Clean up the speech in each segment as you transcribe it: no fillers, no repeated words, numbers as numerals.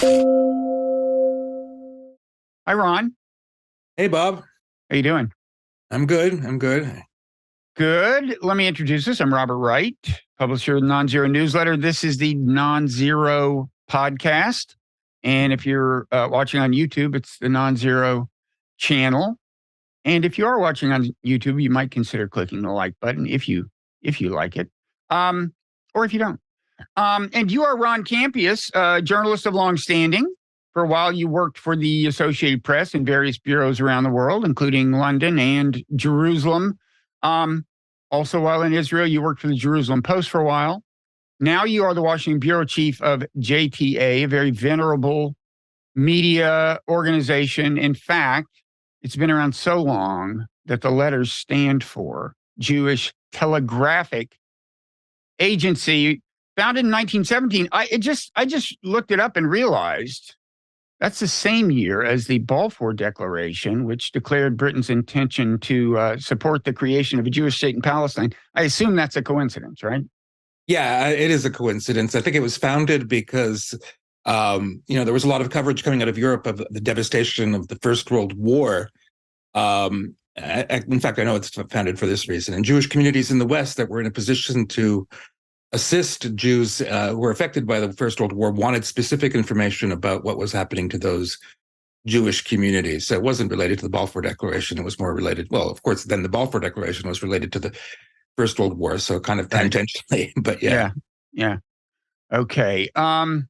Hi, Ron. Hey, Bob. How you doing? I'm good. I'm good. Good. Let me introduce us. I'm Robert Wright, publisher of the Nonzero newsletter. This is the Nonzero podcast. And if you're watching on YouTube, it's the Nonzero channel. And if you are watching on YouTube, you might consider clicking the like button if you like it, or if you don't. And you are Ron Kampeas, a journalist of long standing. For a while, you worked for the Associated Press in various bureaus around the world, including London and Jerusalem. Also, while in Israel, you worked for the Jerusalem Post for a while. Now you are the Washington bureau chief of JTA, a very venerable media organization. In fact, it's been around so long that the letters stand for Jewish Telegraphic Agency, founded in 1917. I just looked it up and realized that's the same year as the Balfour Declaration, which declared Britain's intention to support the creation of a Jewish state in Palestine. I assume that's a coincidence, right? Yeah, it is a coincidence. I think it was founded because, there was a lot of coverage coming out of Europe of the devastation of the First World War. In fact, I know it's founded for this reason. And Jewish communities in the West that were in a position to assist Jews who were affected by the First World War wanted specific information about what was happening to those Jewish communities. So it wasn't related to the Balfour Declaration. It was more related, well, of course, then the Balfour Declaration was related to the First World War. So kind of tangentially, but yeah. Yeah. Okay. And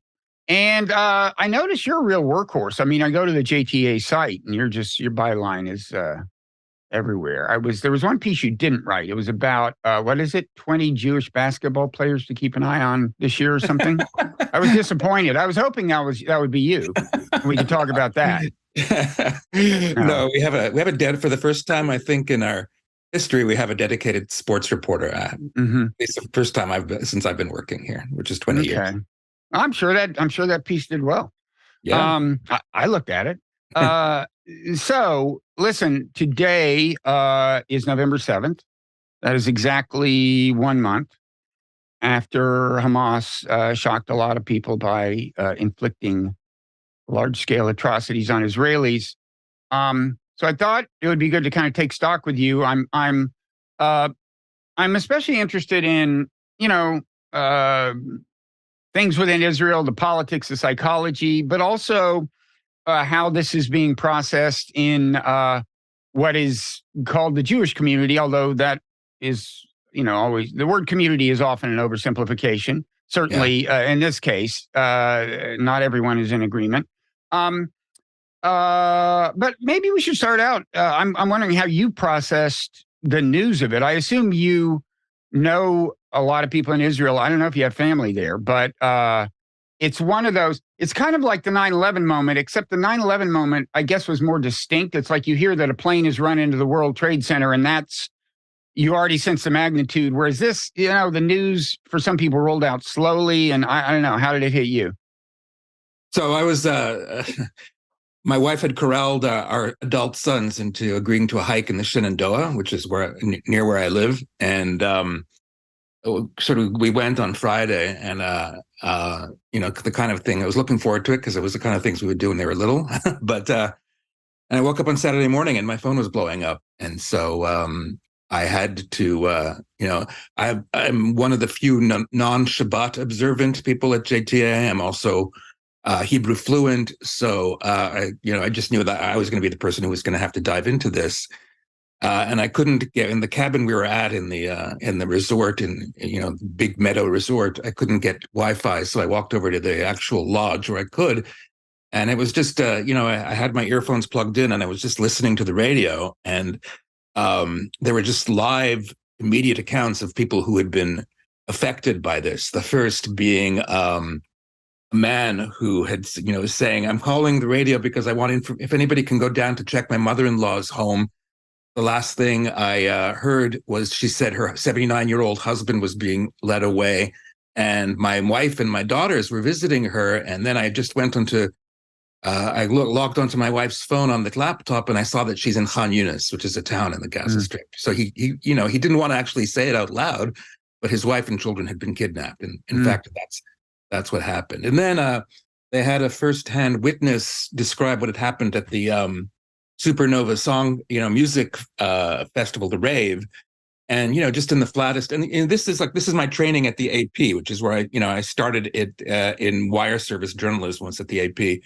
I notice you're a real workhorse. I mean, I go to the JTA site and your byline is everywhere. There was one piece you didn't write. It was about, 20 Jewish basketball players to keep an eye on this year or something. I was disappointed. I was hoping that would be you. We could talk about that. No, we have a for the first time, I think, in our history, we have a dedicated sports reporter. It's the first time since I've been working here, which is 20 years. I'm sure that piece did well. Yeah. I looked at it. So listen, today is November 7th. That is exactly 1 month after Hamas shocked a lot of people by inflicting large-scale atrocities on Israelis. So I thought it would be good to kind of take stock with you. I'm especially interested in, things within Israel, the politics, the psychology, but also how this is being processed in what is called the Jewish community, although that is, always the word community is often an oversimplification. Certainly, in this case, not everyone is in agreement. But maybe we should start out. I'm wondering how you processed the news of it. I assume you know a lot of people in Israel. I don't know if you have family there, but it's one of those. It's kind of like the 9/11 moment, except the 9/11 moment, I guess, was more distinct. It's like you hear that a plane has run into the World Trade Center, and you already sense the magnitude. Whereas this, the news for some people rolled out slowly, and I don't know. How did it hit you? So I was. My wife had corralled our adult sons into agreeing to a hike in the Shenandoah, which is near where I live, and we went on Friday, and the kind of thing I was looking forward to it because it was the kind of things we would do when they were little. But and I woke up on Saturday morning and my phone was blowing up, and so I had to, I'm one of the few non-Shabbat observant people at JTA. I'm also Hebrew fluent, so I just knew that I was going to be the person who was going to have to dive into this, and I couldn't get in the cabin we were at in the resort in Big Meadow Resort. I couldn't get Wi-Fi, so I walked over to the actual lodge where I could, and it was just I had my earphones plugged in and I was just listening to the radio, and there were just live immediate accounts of people who had been affected by this. The first being a man who had, was saying, "I'm calling the radio because I want if anybody can go down to check my mother-in-law's home." The last thing I heard was she said her 79-year-old husband was being led away, and my wife and my daughters were visiting her. And then I just went I logged onto my wife's phone on the laptop, and I saw that she's in Khan Yunis, which is a town in the Gaza Strip. So he didn't want to actually say it out loud, but his wife and children had been kidnapped, and in fact, that's what happened. And then they had a firsthand witness describe what had happened at the Supernova song, music festival, the rave. And, just in the flattest, and this is my training at the AP, which is where I started it in wire service journalism once at the AP.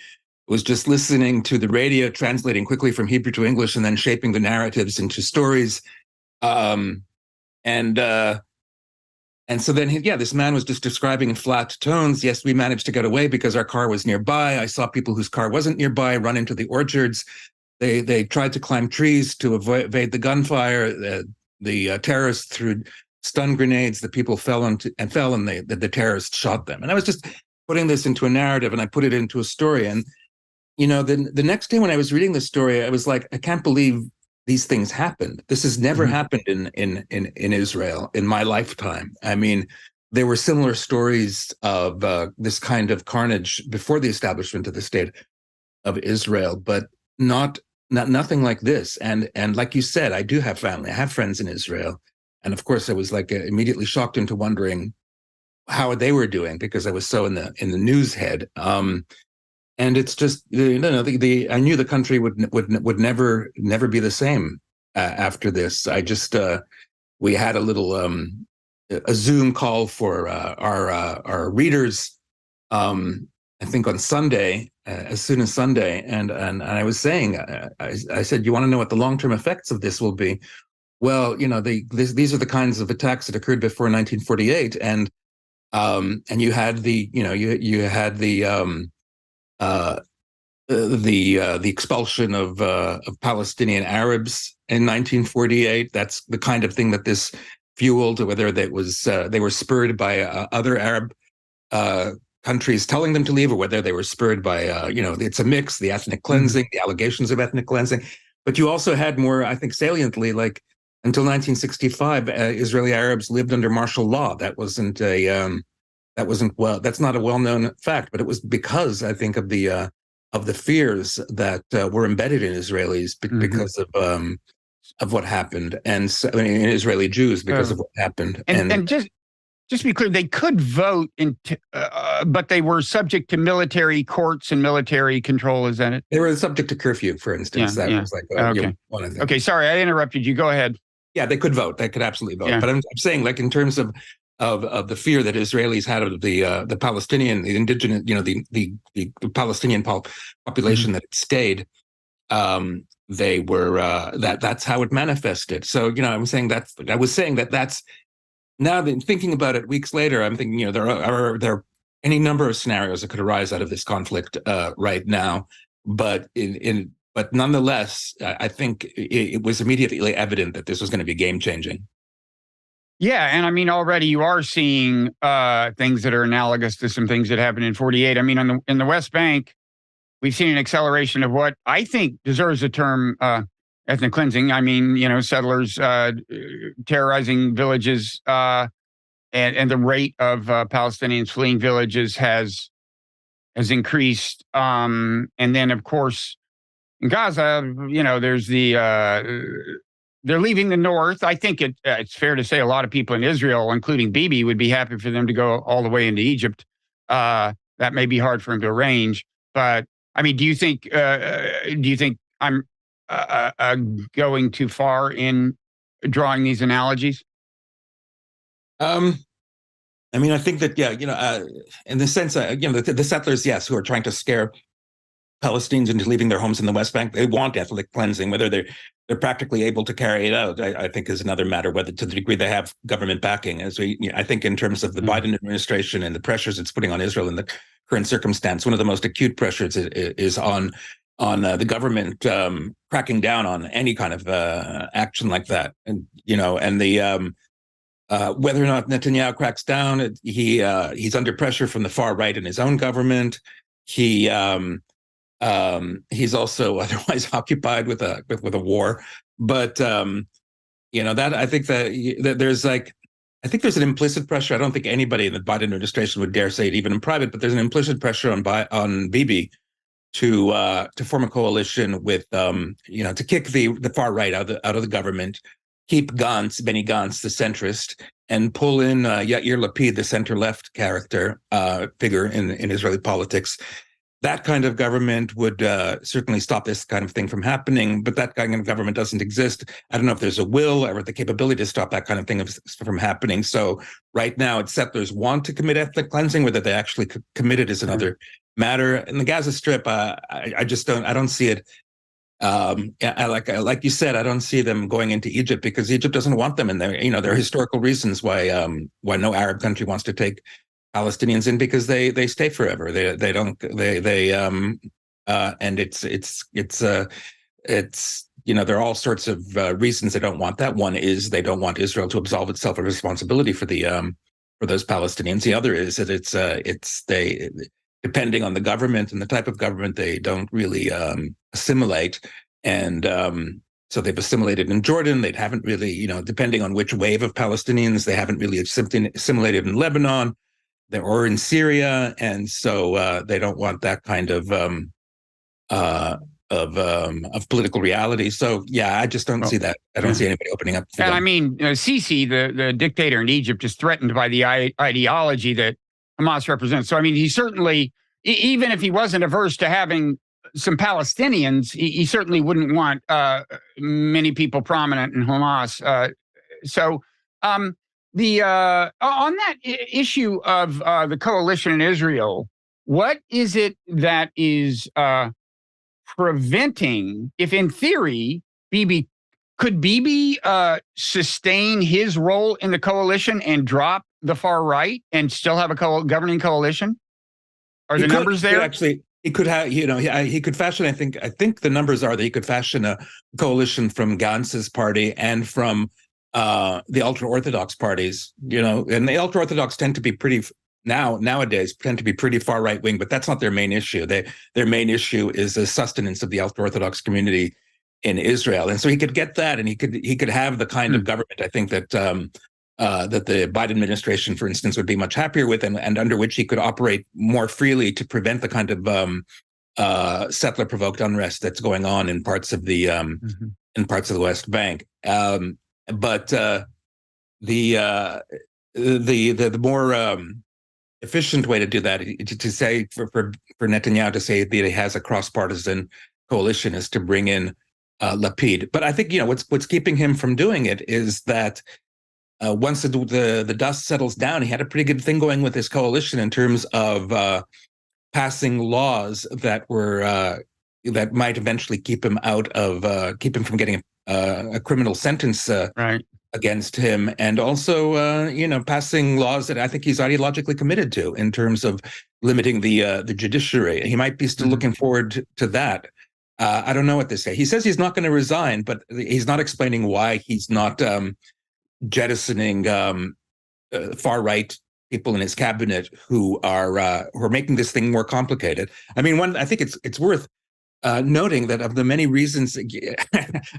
Was just listening to the radio, translating quickly from Hebrew to English, and then shaping the narratives into stories. And so then, this man was just describing in flat tones. Yes, we managed to get away because our car was nearby. I saw people whose car wasn't nearby run into the orchards. They tried to climb trees to evade the gunfire. The terrorists threw stun grenades. The people fell, and the terrorists shot them. And I was just putting this into a narrative, and I put it into a story. And the next day when I was reading the story, I was like, I can't believe these things happened. This has never happened in Israel in my lifetime. I mean, there were similar stories of this kind of carnage before the establishment of the state of Israel, but nothing like this. And like you said, I do have family. I have friends in Israel, and of course, I was like immediately shocked into wondering how they were doing because I was so in the news head. And it's just I knew the country would never be the same after this. I just we had a little a Zoom call for our readers. I think on Sunday, as soon as Sunday, and I was saying, I said, you want to know what the long-term effects of this will be? Well, these are the kinds of attacks that occurred before 1948, and you had you had the expulsion of Palestinian Arabs in 1948. That's the kind of thing that this fueled, whether that was they were spurred by other Arab countries telling them to leave, or whether they were spurred by it's a mix, the ethnic cleansing, the allegations of ethnic cleansing. But you also had more, I think, saliently, like until 1965, Israeli Arabs lived under martial law. That wasn't that's not a well-known fact, but it was because I think of the fears that were embedded in Israelis because of what happened, and so, in Israeli Jews because of what happened. And just to be clear, they could vote, but they were subject to military courts and military control. Is that it? They were subject to curfew, for instance. That was like one of them. Okay, sorry, I interrupted you. Go ahead. Yeah, they could vote. They could absolutely vote. Yeah. But I'm saying, like, in terms of the fear that Israelis had of the Palestinian, the indigenous, the Palestinian population that had stayed, they were that's how it manifested. So I was saying that's now that thinking about it weeks later, I'm thinking there are any number of scenarios that could arise out of this conflict right now, but but nonetheless, I think it was immediately evident that this was going to be game changing. Yeah, and I mean, already you are seeing things that are analogous to some things that happened in 48. I mean, in the West Bank, we've seen an acceleration of what I think deserves the term ethnic cleansing. I mean, settlers terrorizing villages, and the rate of Palestinians fleeing villages has increased. And then, of course, in Gaza, there's they're leaving the north. I think it's fair to say a lot of people in Israel, including Bibi, would be happy for them to go all the way into Egypt. That may be hard for him to arrange. But I mean, do you think I'm going too far in drawing these analogies? I mean, I think that in the sense, the settlers, yes, who are trying to scare Palestinians into leaving their homes in the West Bank, they want ethnic cleansing. Whether they're practically able to carry it out, I think is another matter. Whether to the degree they have government backing, I think in terms of the Biden administration and the pressures it's putting on Israel in the current circumstance, one of the most acute pressures is on the government cracking down on any kind of action like that. And and whether or not Netanyahu cracks down, he's under pressure from the far right in his own government. He's also otherwise occupied with a war, but that I think that there's I think there's an implicit pressure. I don't think anybody in the Biden administration would dare say it, even in private, but there's an implicit pressure on Bibi to form a coalition with to kick the far right out of the government, keep Benny Gantz, the centrist, and pull in Yair Lapid, the center left figure in Israeli politics. that kind of government would certainly stop this kind of thing from happening, but that kind of government doesn't exist. I don't know if there's a will or the capability to stop that kind of thing from happening. So right now, it's settlers want to commit ethnic cleansing. Whether they actually commit it is another matter. In the Gaza Strip, I just don't. I don't see it. Like you said, I don't see them going into Egypt because Egypt doesn't want them, and there are historical reasons why no Arab country wants to take Palestinians in, because they stay forever. They don't and it's there are all sorts of reasons they don't want that. One is they don't want Israel to absolve itself of responsibility for those Palestinians. The other is that they, depending on the government and the type of government, they don't really assimilate. And so they've assimilated in Jordan. They haven't really, depending on which wave of Palestinians, they haven't really assimilated in Lebanon or in Syria. And so they don't want that kind of political reality. So yeah, I just don't see that. I don't see anybody opening up. And I mean, Sisi, the dictator in Egypt, is threatened by the ideology that Hamas represents. So I mean, he certainly, even if he wasn't averse to having some Palestinians, he certainly wouldn't want many people prominent in Hamas. On that issue of the coalition in Israel, what is it that is preventing, if in theory, could Bibi sustain his role in the coalition and drop the far right and still have a governing coalition? Are the numbers there? Actually, he could have, he could fashion, I think the numbers are that he could fashion a coalition from Gantz's party and from the ultra-Orthodox parties, and the ultra-Orthodox tend to be nowadays tend to be pretty far right-wing, but that's not their main issue. Their main issue is the sustenance of the ultra-Orthodox community in Israel. And so he could get that, and he could have the kind of government, I think, that that the Biden administration, for instance, would be much happier with, and under which he could operate more freely to prevent the kind of settler-provoked unrest that's going on in parts of the West Bank. But the more efficient way to do that, to say for Netanyahu to say that he has a cross-partisan coalition, is to bring in Lapid. But I think what's keeping him from doing it is that once the dust settles down, he had a pretty good thing going with his coalition in terms of passing laws that were that might eventually keep him from getting a criminal sentence against him, and also passing laws that I think he's ideologically committed to in terms of limiting the judiciary. He might be still looking forward to that. I don't know what to say. He says he's not going to resign, but he's not explaining why he's not jettisoning far right people in his cabinet who are making this thing more complicated. I mean, I think it's worth noting that of the many reasons,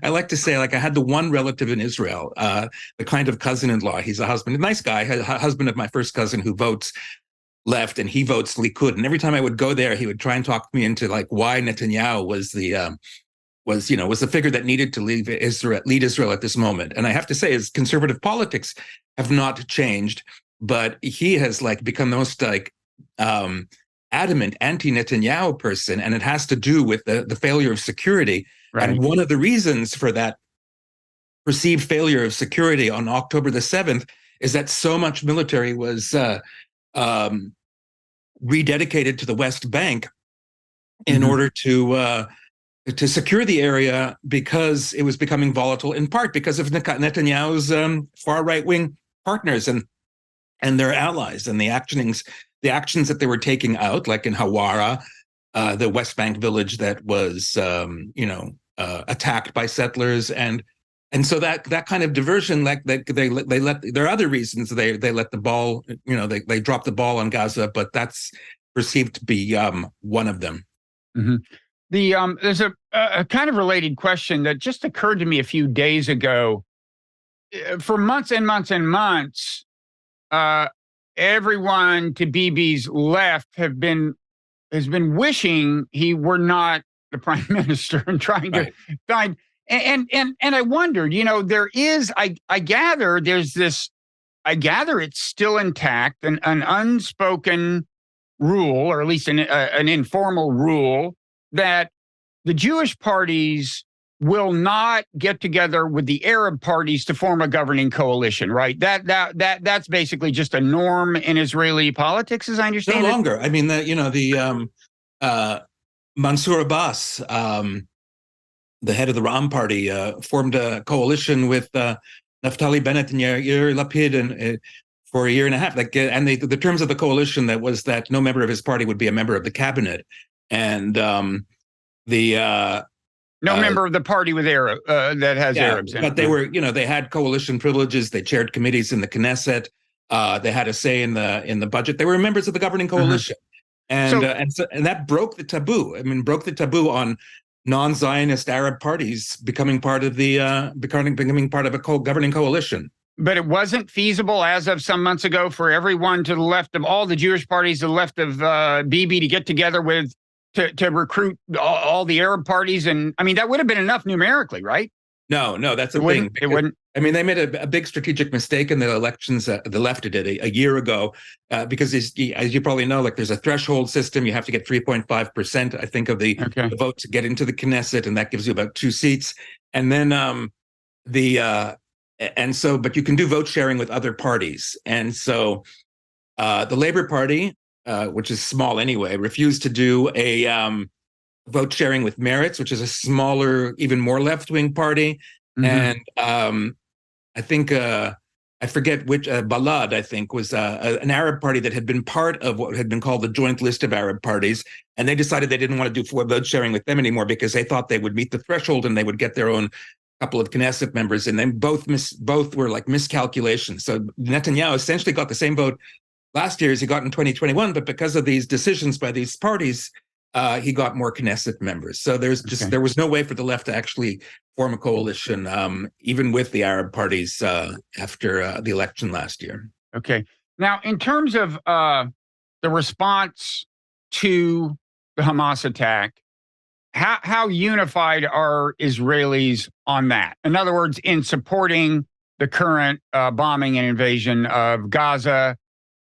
I like to say, I had the one relative in Israel, the kind of cousin-in-law. He's a husband, a nice guy, husband of my first cousin who votes left, and he votes Likud. And every time I would go there, he would try and talk me into why Netanyahu was the figure that needed to lead Israel at this moment. And I have to say, his conservative politics have not changed, but he has become the most adamant anti-Netanyahu person, and it has to do with the failure of security. Right. And one of the reasons for that perceived failure of security on October the 7th is that so much military was rededicated to the West Bank in order to secure the area, because it was becoming volatile, in part because of Netanyahu's far right-wing partners and their allies, and the actions that they were taking out, like in Hawara, the West Bank village that was attacked by settlers, and so that kind of diversion, they let, there are other reasons they let the ball, they dropped the ball on Gaza, but that's perceived to be one of them. There's a kind of related question that just occurred to me a few days ago. For months and months and months, everyone to Bibi's left has been wishing he were not the prime minister and trying to find. And I wondered, there is, I gather it's still intact, an unspoken rule, or at least an informal rule, that the Jewish parties will not get together with the Arab parties to form a governing coalition, right? That's basically just a norm in Israeli politics, as I understand No it. longer. I mean, Mansour Abbas, the head of the Ram party, formed a coalition with Naftali Bennett and Yair Lapid and for a year and a half. And the terms of the coalition that was that no member of his party would be a member of the cabinet, and no member of the party with Arab that has Arabs in it. But they were, they had coalition privileges. They chaired committees in the Knesset. They had a say in the budget. They were members of the governing coalition, and that broke the taboo. I mean, broke the taboo on non-Zionist Arab parties becoming part of becoming part of a governing coalition. But it wasn't feasible as of some months ago for everyone to the left of all the Jewish parties, to the left of Bibi, to get together with to recruit all the Arab parties. And I mean, that would have been enough numerically, right? No, that's the thing. It wouldn't. I mean, they made a big strategic mistake in the elections. The left did a year ago, because as you probably know, like there's a threshold system. You have to get 3.5%, I think, of the vote to get into the Knesset, and that gives you about 2 seats. And then but you can do vote sharing with other parties. And so the Labour Party, which is small anyway, refused to do a vote sharing with Meretz, which is a smaller, even more left-wing party. And I think, I forget which, Balad, I think, was an Arab party that had been part of what had been called the Joint List of Arab Parties. And they decided they didn't want to do vote sharing with them anymore because they thought they would meet the threshold and they would get their own couple of Knesset members. And then both were like miscalculations. So Netanyahu essentially got the same vote last year as he got in 2021, but because of these decisions by these parties, he got more Knesset members. So there was no way for the left to actually form a coalition, even with the Arab parties after the election last year. Okay. Now, in terms of the response to the Hamas attack, how unified are Israelis on that? In other words, in supporting the current bombing and invasion of Gaza,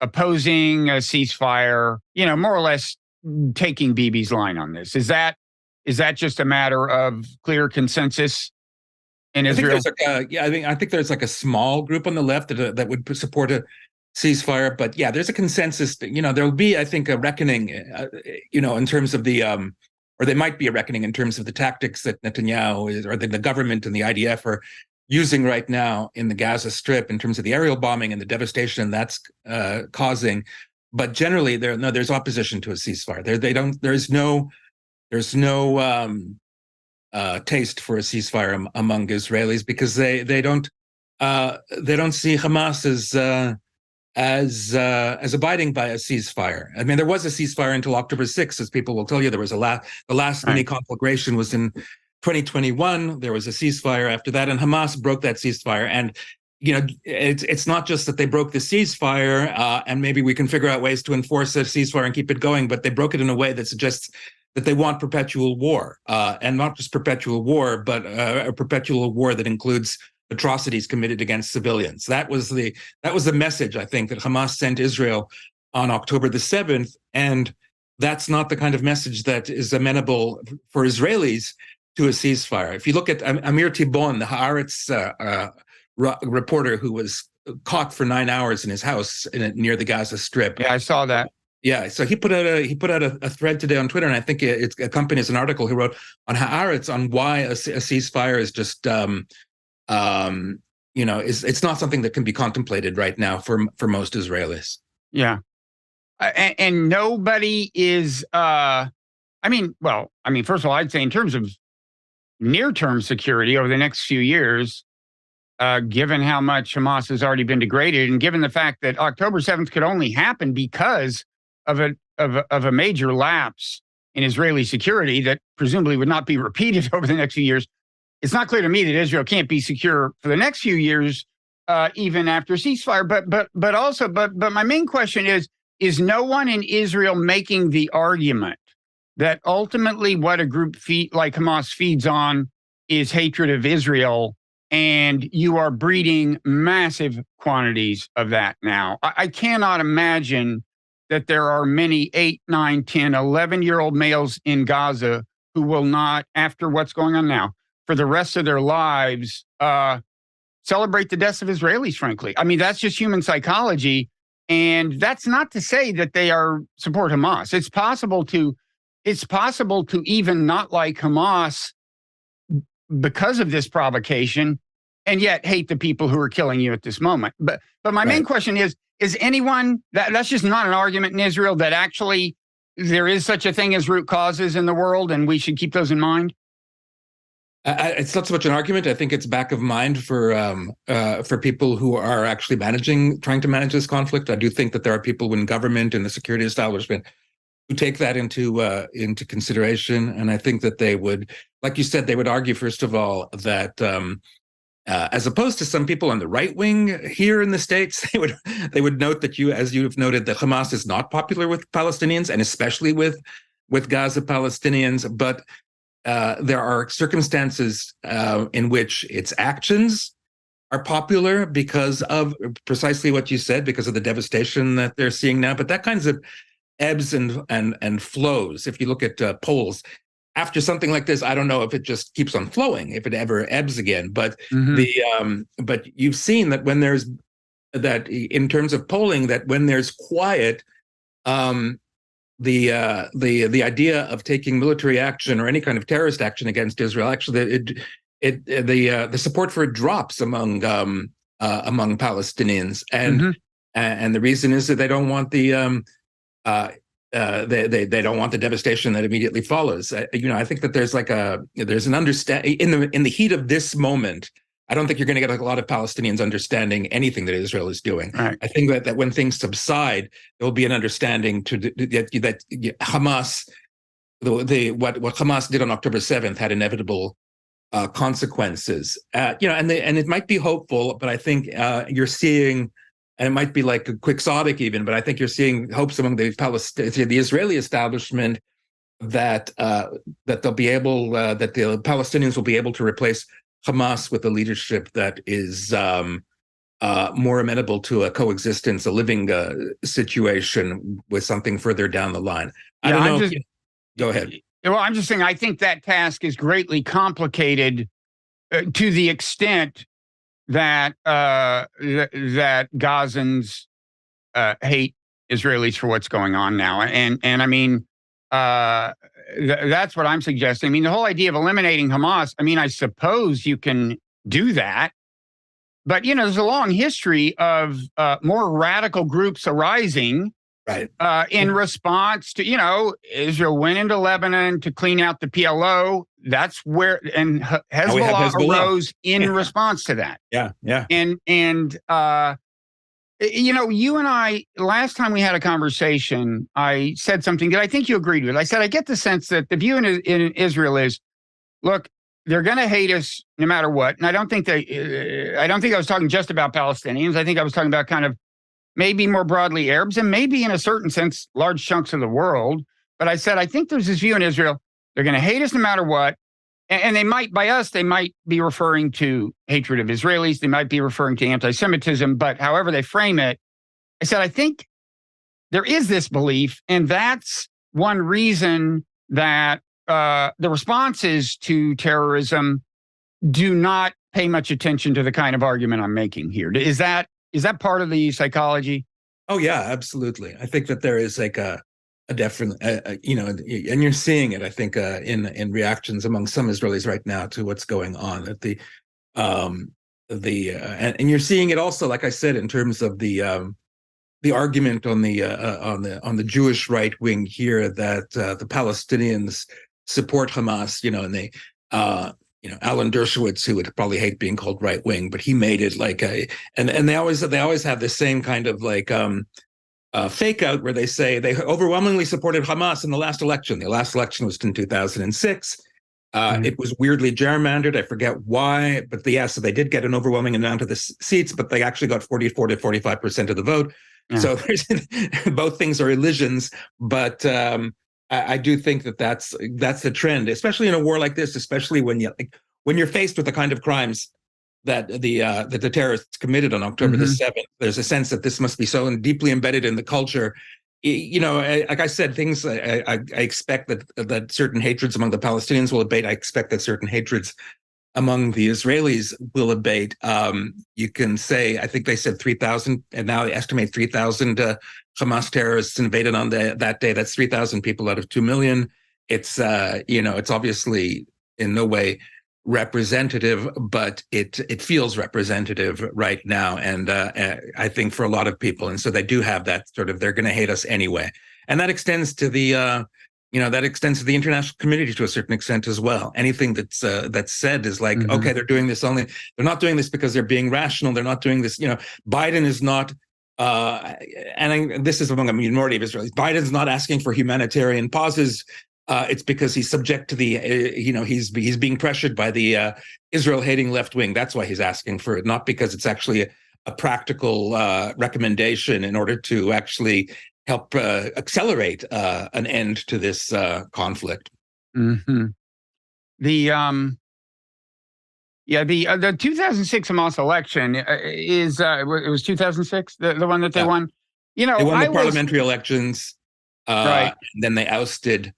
opposing a ceasefire, more or less taking Bibi's line on this. Is that just a matter of clear consensus in Israel? I think there's like a small group on the left that would support a ceasefire, but there's a consensus. There'll be, I think, a reckoning, in terms of the, or there might be a reckoning in terms of the tactics that Netanyahu or the government and the IDF are using right now in the Gaza Strip in terms of the aerial bombing and the devastation that's causing. But generally, there's opposition to a ceasefire. There's no taste for a ceasefire among Israelis because they don't see Hamas as abiding by a ceasefire. I mean, there was a ceasefire until October 6th, as people will tell you. There was the last mini conflagration was in 2021. There was a ceasefire after that, and Hamas broke that ceasefire. And it's not just that they broke the ceasefire, and maybe we can figure out ways to enforce a ceasefire and keep it going, but they broke it in a way that suggests that they want perpetual war, and not just perpetual war, but a perpetual war that includes atrocities committed against civilians. That was the message, I think, that Hamas sent Israel on October the 7th, and that's not the kind of message that is amenable for Israelis to a ceasefire. If you look at Amir Tibon, the Haaretz reporter who was caught for 9 hours in his house near the Gaza Strip. Yeah, I saw that. Yeah, so he put out a thread today on Twitter, and I think it accompanies an article he wrote on Haaretz on why a ceasefire is just it's not something that can be contemplated right now for most Israelis. Yeah, and nobody is. First of all, I'd say in terms of near-term security over the next few years, given how much Hamas has already been degraded, and given the fact that October 7th could only happen because of a major lapse in Israeli security that presumably would not be repeated over the next few years, it's not clear to me that Israel can't be secure for the next few years, even after ceasefire. But my main question is no one in Israel making the argument that ultimately what a group like Hamas feeds on is hatred of Israel, and you are breeding massive quantities of that now? I cannot imagine that there are many 8, 9, 10, 11-year-old males in Gaza who will not, after what's going on now, for the rest of their lives, celebrate the deaths of Israelis, frankly. I mean, that's just human psychology. And that's not to say that they are support Hamas. It's possible to even not like Hamas because of this provocation and yet hate the people who are killing you at this moment. But my main question is anyone, that's just not an argument in Israel that actually there is such a thing as root causes in the world and we should keep those in mind? It's not so much an argument. I think it's back of mind for people who are actually trying to manage this conflict. I do think that there are people in government and the security establishment who take that into consideration, and I think that they would, like you said, they would argue first of all that as opposed to some people on the right wing here in the States, they would note that as you've noted, that Hamas is not popular with Palestinians and especially with Gaza Palestinians, but there are circumstances in which its actions are popular because of precisely what you said, because of the devastation that they're seeing now. But that kinds of ebbs and flows. If you look at polls, after something like this, I don't know if it just keeps on flowing, if it ever ebbs again. But but you've seen that when there's that in terms of polling, that when there's quiet, the idea of taking military action or any kind of terrorist action against Israel, actually, the support for it drops among Palestinians, and the reason is that they don't want they don't want the devastation that immediately follows. I think that there's an understanding in the heat of this moment. I don't think you're going to get a lot of Palestinians understanding anything that Israel is doing. Right. I think that when things subside, there will be an understanding that Hamas, what Hamas did on October 7th had inevitable consequences. And it might be hopeful, but I think you're seeing, and it might be like a quixotic even, but I think you're seeing hopes among the Israeli establishment that they'll be able, that the Palestinians will be able to replace Hamas with a leadership that is more amenable to a coexistence, a living situation with something further down the line. I don't know. Go ahead. Well, I'm just saying, I think that task is greatly complicated to the extent that that Gazans hate Israelis for what's going on now, and I mean. That's what I'm suggesting. I mean, the whole idea of eliminating Hamas, I mean, I suppose you can do that. But, there's a long history of more radical groups arising in response to, Israel went into Lebanon to clean out the PLO. That's where, and Hezbollah arose in response to that. Yeah. And you and I, last time we had a conversation, I said something that I think you agreed with. I said, I get the sense that the view in Israel is, look, they're going to hate us no matter what. And I don't think I was talking just about Palestinians. I think I was talking about kind of maybe more broadly Arabs and maybe in a certain sense, large chunks of the world. But I said, I think there's this view in Israel, they're going to hate us no matter what. And they might be referring to hatred of Israelis. They might be referring to anti-Semitism, but however they frame it, I said, I think there is this belief, and that's one reason that the responses to terrorism do not pay much attention to the kind of argument I'm making here. Is that part of the psychology? Oh yeah, absolutely. I think that there is like a definite, and you're seeing it, I think, in reactions among some Israelis right now to what's going on. And you're seeing it also, like I said, in terms of the argument on the Jewish right wing here that the Palestinians support Hamas, and they, Alan Dershowitz, who would probably hate being called right wing, but he made it like and they always have the same kind of like. Fake out where they say they overwhelmingly supported Hamas in the last election. The last election was in 2006. It was weirdly gerrymandered. I forget why, but so they did get an overwhelming amount of the seats, but they actually got 44 to 45% of the vote. So both things are illusions. But I do think that's the trend, especially in a war like this, especially when you're faced with the kind of crimes that the terrorists committed on October the 7th. There's a sense that this must be so deeply embedded in the culture like I said, things I expect that certain hatreds among the Palestinians will abate. I expect that certain hatreds among the Israelis will abate. You can say, I think they said 3,000, and now they estimate 3,000 Hamas terrorists invaded on that day. That's 3,000 people out of 2 million. It's it's obviously in no way representative, but it feels representative right now, and I think for a lot of people, and so they do have that sort of, they're going to hate us anyway, and that extends to the that extends to the international community to a certain extent as well. Anything that's said is like, okay, they're doing this only, they're not doing this because they're being rational. They're not doing this, Biden is not, this is among a minority of Israelis. Biden's not asking for humanitarian pauses. It's because he's subject to the, he's being pressured by the Israel-hating left wing. That's why he's asking for it, not because it's actually a practical recommendation in order to actually help accelerate an end to this conflict. Mm-hmm. The 2006 Hamas election is it was 2006, the one that they won. They won the parliamentary elections, right? And then they ousted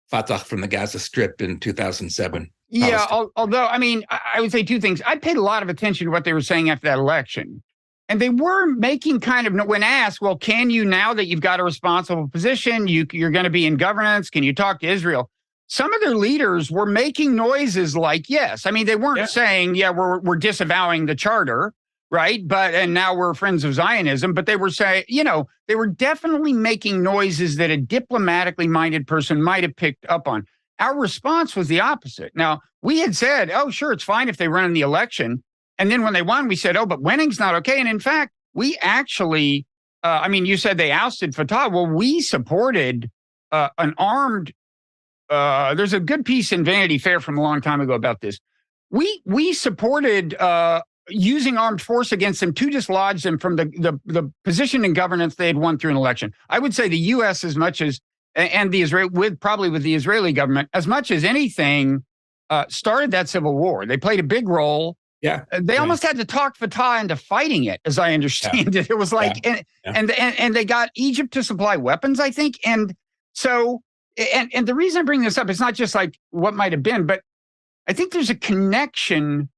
Fatah from the Gaza Strip in 2007. Yeah, although I would say two things. I paid a lot of attention to what they were saying after that election. And they were making kind of, when asked, well, can you, now that you've got a responsible position, you're going to be in governance, can you talk to Israel? Some of their leaders were making noises like, yes. They weren't saying, we're disavowing the charter, right? And now we're friends of Zionism. But they were saying, they were definitely making noises that a diplomatically minded person might have picked up on. Our response was the opposite. Now, we had said, oh, sure, it's fine if they run in the election. And then when they won, we said, oh, but winning's not okay. And in fact, we actually, you said they ousted Fatah. Well, we supported an armed, there's a good piece in Vanity Fair from a long time ago about this. We supported using armed force against them to dislodge them from the position in governance they had won through an election. I would say the U.S. as much as, and the Israel, with the Israeli government, as much as anything, started that civil war. They played a big role. Yeah, they almost had to talk Fatah into fighting it, as I understand it. It was like, and they got Egypt to supply weapons, I think. And so, and the reason I bring this up, it's not just like what might have been, but I think there's a connection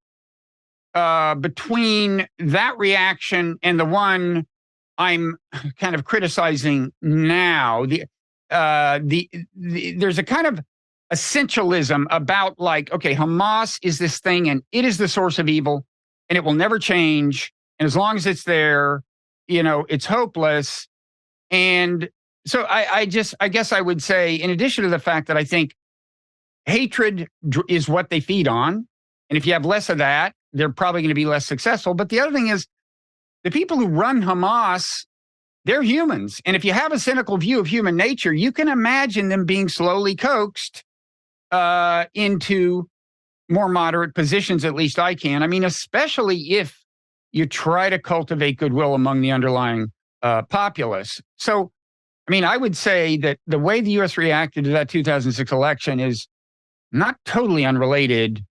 between that reaction and the one I'm kind of criticizing now. There's a kind of essentialism about, like, okay, Hamas is this thing and it is the source of evil and it will never change. And as long as it's there, it's hopeless. And so I guess I would say, in addition to the fact that I think hatred is what they feed on, and if you have less of that, they're probably going to be less successful. But the other thing is, the people who run Hamas, they're humans. And if you have a cynical view of human nature, you can imagine them being slowly coaxed into more moderate positions. At least I can. Especially if you try to cultivate goodwill among the underlying populace. So, I would say that the way the U.S. reacted to that 2006 election is not totally unrelated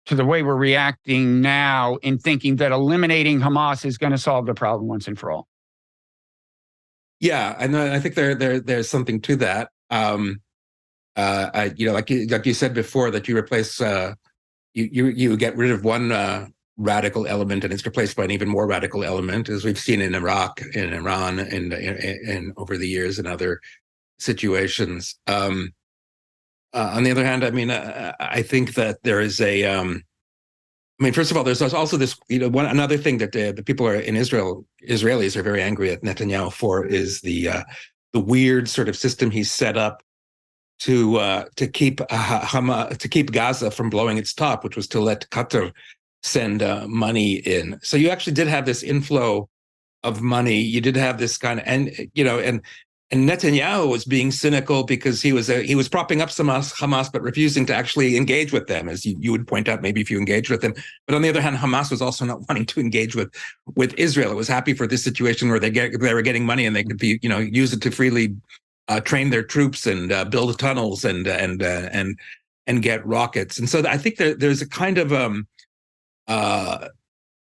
to the way we're reacting now in thinking that eliminating Hamas is going to solve the problem once and for all. Yeah, and I think there's something to that. Like you said before, that you replace you get rid of one radical element and it's replaced by an even more radical element, as we've seen in Iraq, in Iran, and over the years in other situations. On the other hand, I think that there is a. First of all, there's also this, another thing that the people in Israelis are very angry at Netanyahu for is the weird sort of system he's set up to keep Gaza from blowing its top, which was to let Qatar send money in. So you actually did have this inflow of money. You did have this kind of, and Netanyahu was being cynical because he was propping up Hamas, but refusing to actually engage with them, as you would point out, maybe if you engage with them. But on the other hand, Hamas was also not wanting to engage with Israel. It was happy for this situation where they were getting money and they could be, use it to freely train their troops and build tunnels and get rockets. And so I think there's a kind of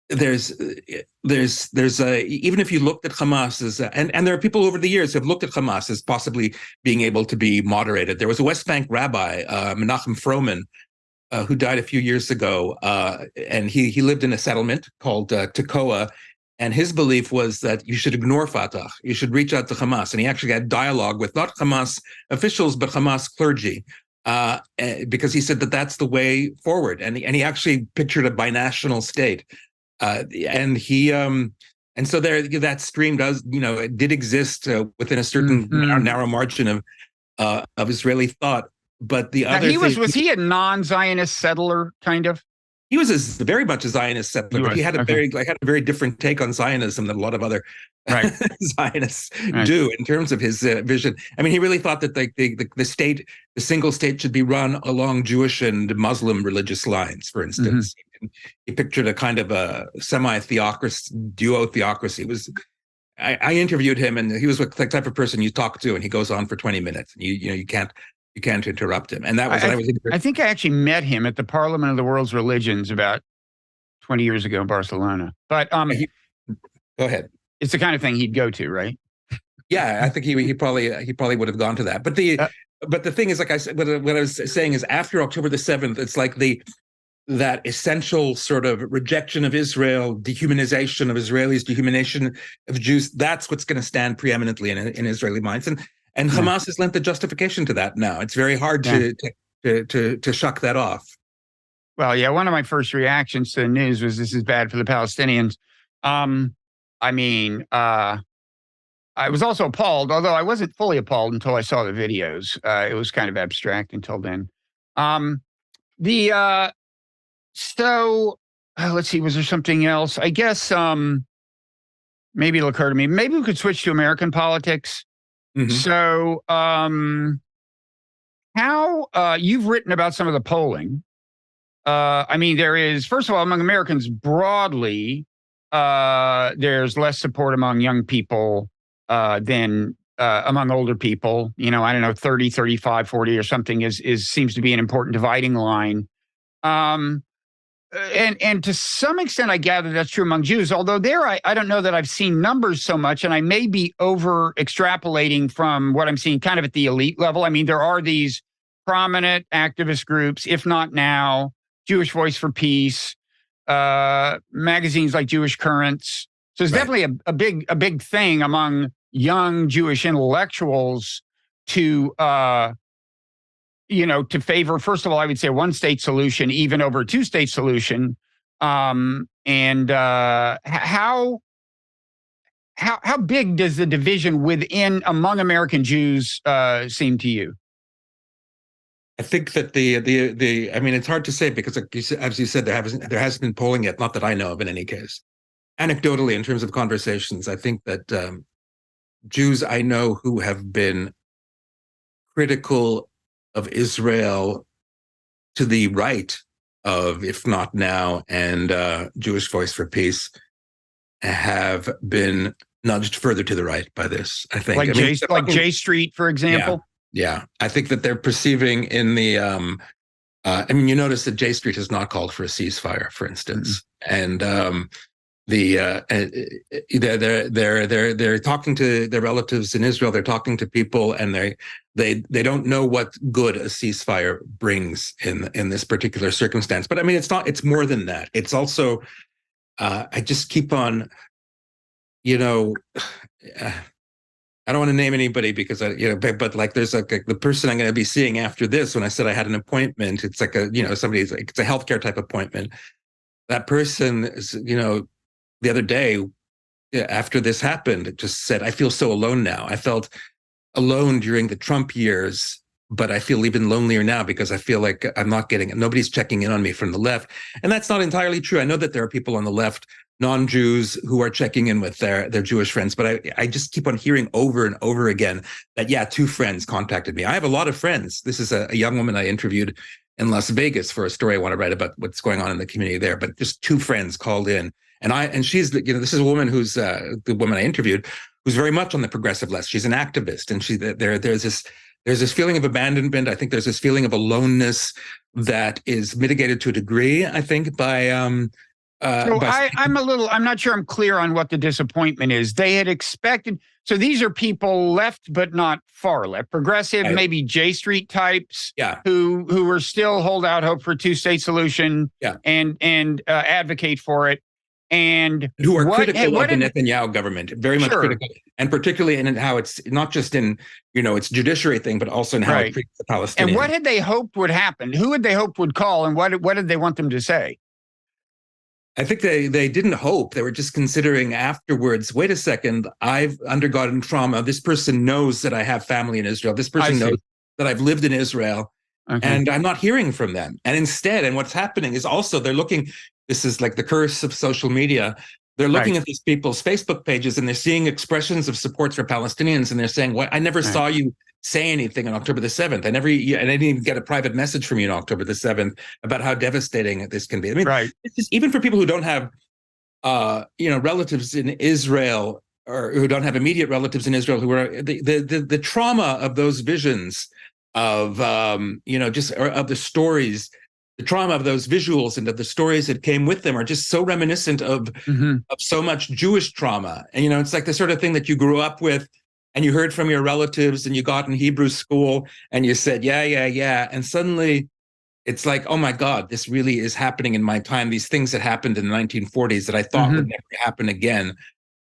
even if you looked at Hamas as, and there are people over the years who have looked at Hamas as possibly being able to be moderated. There was a West Bank rabbi, Menachem Froman, who died a few years ago, and he lived in a settlement called Tekoa, and his belief was that you should ignore Fatah, you should reach out to Hamas, and he actually had dialogue with not Hamas officials but Hamas clergy, because he said that that's the way forward, and he actually pictured a binational state, and so there, that stream does, it did exist within a certain narrow margin of Israeli thought. But the other thing, was he a non-Zionist settler, kind of? He was very much a Zionist settler, but he had a very different take on Zionism than a lot of other Zionists do in terms of his vision. I mean, he really thought that the single state should be run along Jewish and Muslim religious lines, for instance. He pictured a kind of a semi-theocracy, duo-theocracy. I interviewed him, and he was the type of person you talk to, and he goes on for 20 minutes. And you can't interrupt him. And that was, I think I actually met him at the Parliament of the World's Religions about 20 years ago in Barcelona. But go ahead. It's the kind of thing he'd go to, right? Yeah, I think he probably would have gone to that. But the thing is, like I said, what I was saying is, after October the 7th, it's like that essential sort of rejection of Israel, dehumanization of Israelis, dehumanization of Jews. That's what's going to stand preeminently in Israeli minds. And Hamas has lent the justification to that now. It's very hard to shuck that off. Well, yeah, one of my first reactions to the news was, this is bad for the Palestinians. I was also appalled, although I wasn't fully appalled until I saw the videos. It was kind of abstract until then. Let's see, was there something else? I guess maybe it'll occur to me. Maybe we could switch to American politics. So, how you've written about some of the polling. I mean, there is, first of all, among Americans broadly, there's less support among young people than among older people. I don't know, 30, 35, 40 or something seems to be an important dividing line. And to some extent, I gather that's true among Jews, although I don't know that I've seen numbers so much, and I may be over extrapolating from what I'm seeing kind of at the elite level. I mean, there are these prominent activist groups, if not now, Jewish Voice for Peace, magazines like Jewish Currents. So it's definitely a big thing among young Jewish intellectuals to favor, first of all, I would say a one-state solution, even over a two-state solution. How big does the division among American Jews seem to you? I think that I mean, it's hard to say because, as you said, there hasn't been polling yet, not that I know of in any case. Anecdotally, in terms of conversations, I think that Jews I know who have been critical of Israel to the right of, if not now, and Jewish Voice for Peace have been nudged further to the right by this, I think. Like J Street, for example? Yeah. I think that they're perceiving in the, you notice that J Street has not called for a ceasefire, for instance. And they're talking to their relatives in Israel. They're talking to people, and they don't know what good a ceasefire brings in this particular circumstance. But I mean, it's more than that. It's also, I just keep on, I don't want to name anybody because but like there's the person I'm going to be seeing after this. When I said I had an appointment, it's like somebody's like, it's a healthcare type appointment. That person is, the other day after this happened, just said, I feel so alone now. I felt alone during the Trump years, but I feel even lonelier now because I feel like nobody's checking in on me from the left. And that's not entirely true. I know that there are people on the left, non-Jews, who are checking in with their Jewish friends, but I just keep on hearing over and over again that, two friends contacted me. I have a lot of friends. This is a young woman I interviewed in Las Vegas for a story I want to write about what's going on in the community there, but just two friends called in. And she's, this is a woman who's the woman I interviewed, who's very much on the progressive left. She's an activist, and there's this feeling of abandonment. I think there's this feeling of aloneness that is mitigated to a degree, I think, by So I'm not sure I'm clear on what the disappointment is. They had expected, so these are people left, but not far left, progressive, maybe J Street types, who are still hold out hope for a two-state solution, and advocate for it. And who are critical of the Netanyahu government, very much critical, and particularly in how it's not just in, its judiciary thing, but also in how it treats the Palestinians. And what had they hoped would happen? Who had they hoped would call, and what did they want them to say? I think they didn't hope. They were just considering afterwards, wait a second, I've undergone trauma. This person knows that I have family in Israel. This person knows that I've lived in Israel, and I'm not hearing from them. And instead, and what's happening is also they're looking, this is like the curse of social media. They're looking at these people's Facebook pages and they're seeing expressions of support for Palestinians. And they're saying, "What? I never saw you say anything on October the 7th. And I didn't even get a private message from you on October the 7th about how devastating this can be." I mean, it's just, even for people who don't have, relatives in Israel, or who don't have immediate relatives in Israel, who are the trauma of those visions of, of the stories, the trauma of those visuals and of the stories that came with them are just so reminiscent of so much Jewish trauma. And, it's like the sort of thing that you grew up with and you heard from your relatives and you got in Hebrew school and you said, yeah. And suddenly it's like, oh my God, this really is happening in my time. These things that happened in the 1940s that I thought would never happen again.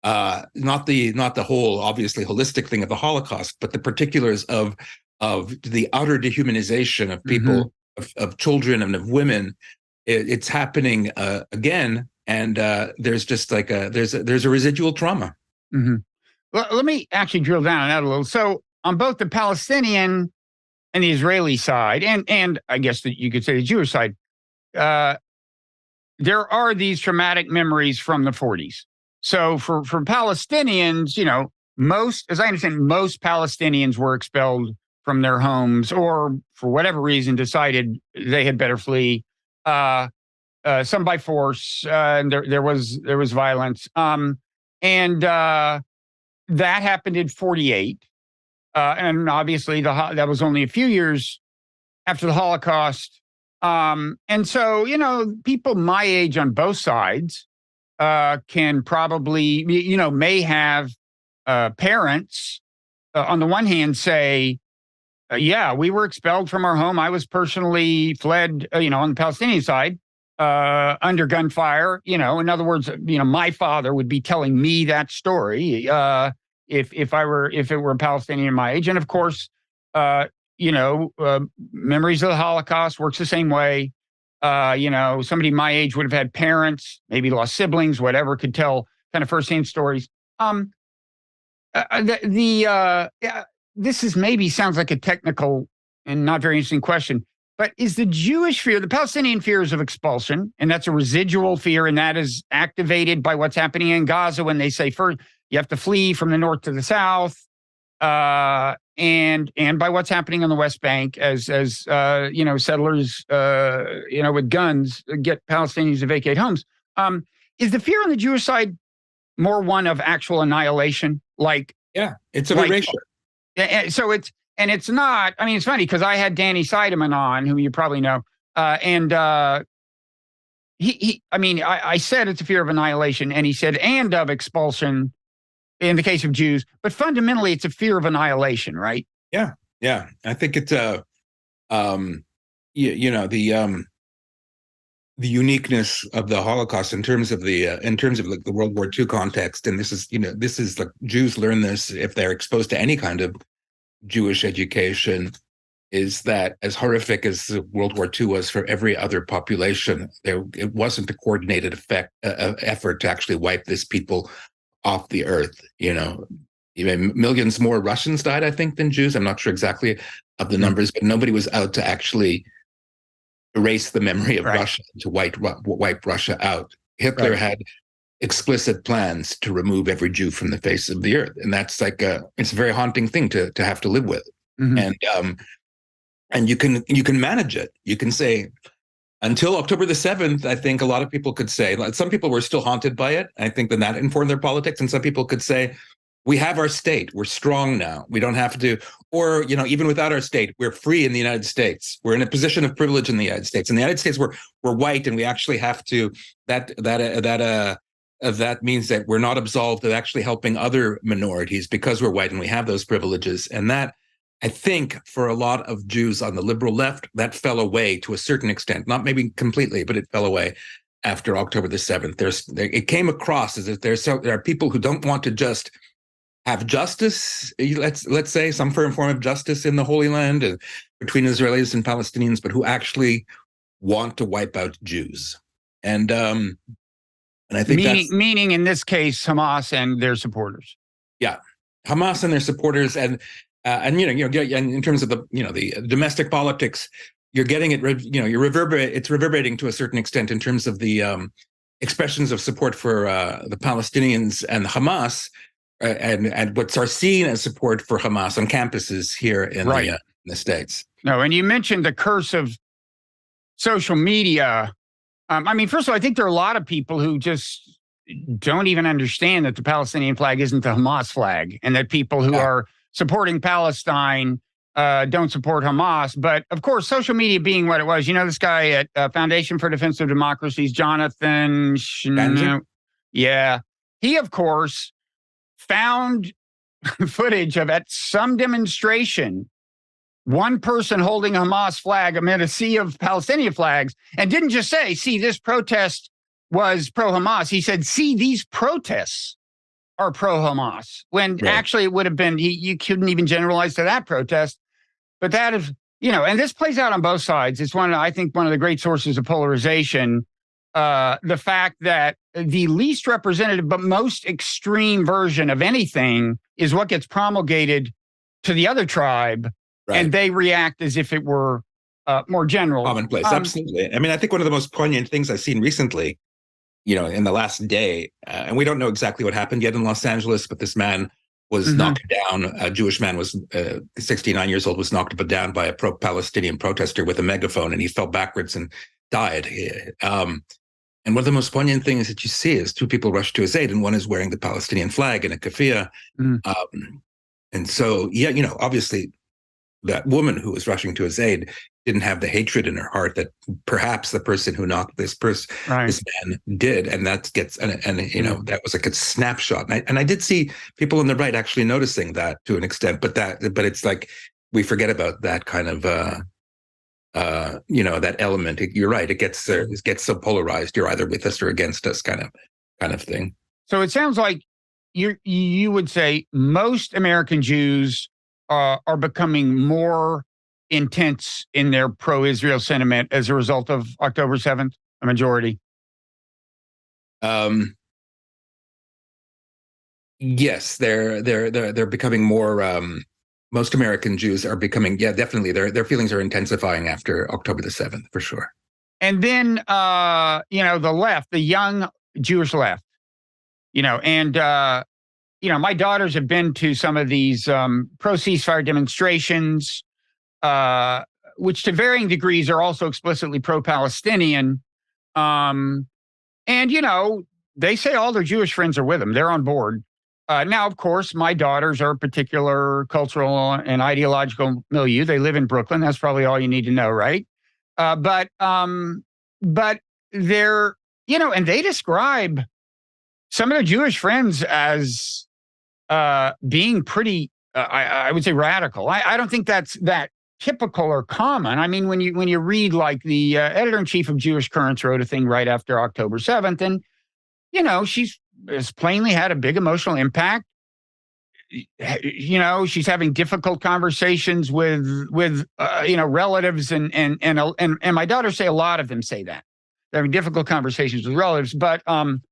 Not the whole, obviously, holistic thing of the Holocaust, but the particulars of the utter dehumanization of people, of children and of women. It's happening again, and there's just like there's a residual trauma. Well, let me actually drill down on that a little. So on both the Palestinian and the Israeli side, and I guess that you could say the Jewish side, there are these traumatic memories from the 40s. So for Palestinians, most, as I understand, most Palestinians were expelled from their homes, or for whatever reason decided they had better flee. Some by force, and there was violence. That happened in 48. And obviously that was only a few years after the Holocaust. And so, people my age on both sides can probably, may have parents on the one hand say, we were expelled from our home. I was personally fled, on the Palestinian side, under gunfire. In other words, my father would be telling me that story if it were a Palestinian my age. And of course, memories of the Holocaust works the same way. Somebody my age would have had parents, maybe lost siblings, whatever, could tell kind of firsthand stories. This is maybe sounds like a technical and not very interesting question, but is the Jewish fear, the Palestinian fears of expulsion, and that's a residual fear, and that is activated by what's happening in Gaza when they say first you have to flee from the north to the south, and by what's happening on the West Bank as settlers with guns get Palestinians to vacate homes. Is the fear on the Jewish side more one of actual annihilation? It's of erasure. So it's not, I mean, it's funny because I had Danny Seidemann on, who you probably know. I said it's a fear of annihilation, and he said, and of expulsion in the case of Jews, but fundamentally it's a fear of annihilation, right? Yeah. I think it's the uniqueness of the Holocaust in terms of like the World War II context. And this is like Jews learn this if they're exposed to any kind of Jewish education, is that as horrific as World War II was for every other population, it wasn't a coordinated effort to actually wipe this people off the earth. Millions more Russians died, I think, than Jews. I'm not sure exactly of the numbers, but nobody was out to actually erase the memory of Russia, to wipe Russia out. Hitler had explicit plans to remove every Jew from the face of the earth, and that's like it's a very haunting thing to have to live with. And you can manage it. You can say, until October the 7th, I think a lot of people could say, some people were still haunted by it. I think that informed their politics, and some people could say, we have our state. We're strong now. We don't have to, or, even without our state, we're free in the United States. We're in a position of privilege in the United States. In the United States, we're white, and we actually have to, that means that we're not absolved of actually helping other minorities because we're white and we have those privileges. And that, I think, for a lot of Jews on the liberal left, that fell away to a certain extent, not maybe completely, but it fell away after October the 7th. It came across as if there are people who don't want to just have justice, let's say some form of justice in the Holy Land between Israelis and Palestinians, but who actually want to wipe out Jews. And I think meaning in this case, Hamas and their supporters. Yeah, Hamas and their supporters, and in terms of the domestic politics, you're getting it. It's reverberating to a certain extent in terms of the expressions of support for the Palestinians and Hamas. And what's are seen as support for Hamas on campuses here in the States. No, and you mentioned the curse of social media. First of all, I think there are a lot of people who just don't even understand that the Palestinian flag isn't the Hamas flag, and that people who are supporting Palestine don't support Hamas. But of course, social media being what it was, this guy at Foundation for Defense of Democracy's Jonathan, he of course found footage of at some demonstration, one person holding a Hamas flag amid a sea of Palestinian flags, and didn't just say, see, this protest was pro-Hamas. He said, see, these protests are pro-Hamas, when actually it would have been, you couldn't even generalize to that protest. But that is, and this plays out on both sides. It's I think one of the great sources of polarization. The fact that the least representative but most extreme version of anything is what gets promulgated to the other tribe, and they react as if it were more general. Commonplace, absolutely. I think one of the most poignant things I've seen recently, in the last day, and we don't know exactly what happened yet in Los Angeles, but this man was knocked down. A Jewish man was 69 years old, was knocked down by a pro-Palestinian protester with a megaphone, and he fell backwards and died. And one of the most poignant things that you see is two people rush to his aid, and one is wearing the Palestinian flag in a keffiyeh. And so, obviously, that woman who was rushing to his aid didn't have the hatred in her heart that perhaps the person who knocked this man did, and that gets that was like a snapshot. And I did see people on the right actually noticing that to an extent, but it's like we forget about that kind of. That element. You're right. It gets so polarized. You're either with us or against us, kind of thing. So it sounds like you would say most American Jews are becoming more intense in their pro-Israel sentiment as a result of October 7th. A majority. Yes, they're becoming more. Most American Jews are becoming, definitely. Their feelings are intensifying after October the 7th, for sure. And then, the left, the young Jewish left, my daughters have been to some of these pro-ceasefire demonstrations, which to varying degrees are also explicitly pro-Palestinian. And, they say all their Jewish friends are with them. They're on board. Now, of course, my daughters are a particular cultural and ideological milieu. They live in Brooklyn. That's probably all you need to know, right? But they're, and they describe some of their Jewish friends as being pretty, I would say, radical. I don't think that's that typical or common. When you read, like, the editor-in-chief of Jewish Currents wrote a thing right after October 7th, and, she's has plainly had a big emotional impact. She's having difficult conversations with relatives, and my daughters say a lot of them say that they're having difficult conversations with relatives. But and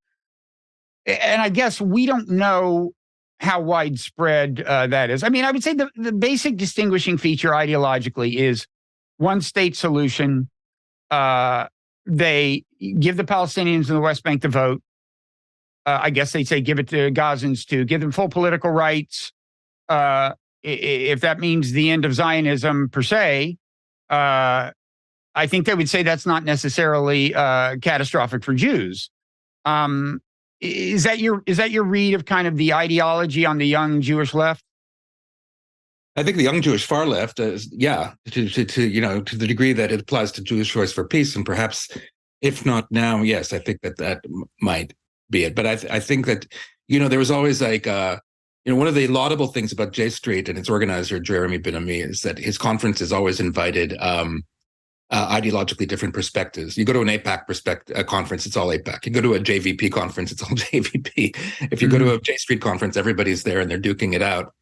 I guess we don't know how widespread that is. I would say the basic distinguishing feature ideologically is one state solution. They give the Palestinians in the West Bank the vote. I guess they'd say give it to Gazans too, give them full political rights. If that means the end of Zionism per se, I think they would say that's not necessarily catastrophic for Jews. Is that your read of kind of the ideology on the young Jewish left? I think the young Jewish far left, to the degree that it applies to Jewish Voice for Peace, and perhaps, if not now, yes, I think that might be it. But I think that, there was always like, one of the laudable things about J Street and its organizer, Jeremy Ben-Ami, is that his conferences always invited ideologically different perspectives. You go to an AIPAC conference, it's all AIPAC. You go to a JVP conference, it's all JVP. If you go to a J Street conference, everybody's there and they're duking it out.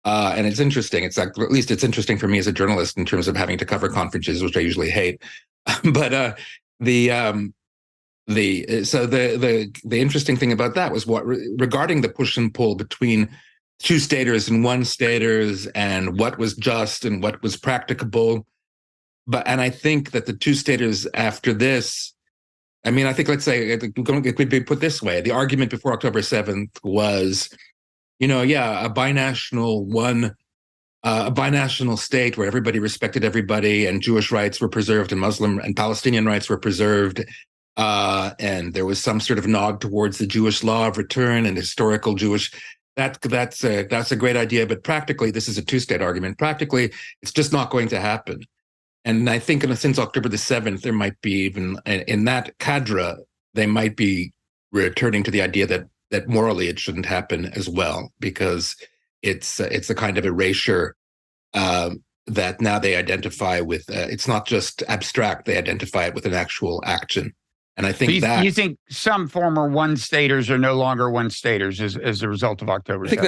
And it's interesting. It's like, at least it's interesting for me as a journalist in terms of having to cover conferences, which I usually hate. But the interesting thing about that was regarding the push and pull between two-staters and one-staters and what was just and what was practicable. And I think that the two-staters after this, I mean, I think, let's say, it could be put this way. The argument before October 7th was, a binational state where everybody respected everybody and Jewish rights were preserved and Muslim and Palestinian rights were preserved. And there was some sort of nod towards the Jewish law of return and historical Jewish. That's a great idea. But practically, this is a two-state argument. Practically, it's just not going to happen. And I think since October the 7th, there might be even in that cadre, they might be returning to the idea that morally it shouldn't happen as well, because it's a kind of erasure that now they identify with. It's not just abstract; they identify it with an actual action. And I think you think some former one-staters are no longer one-staters as a result of October 7th? I think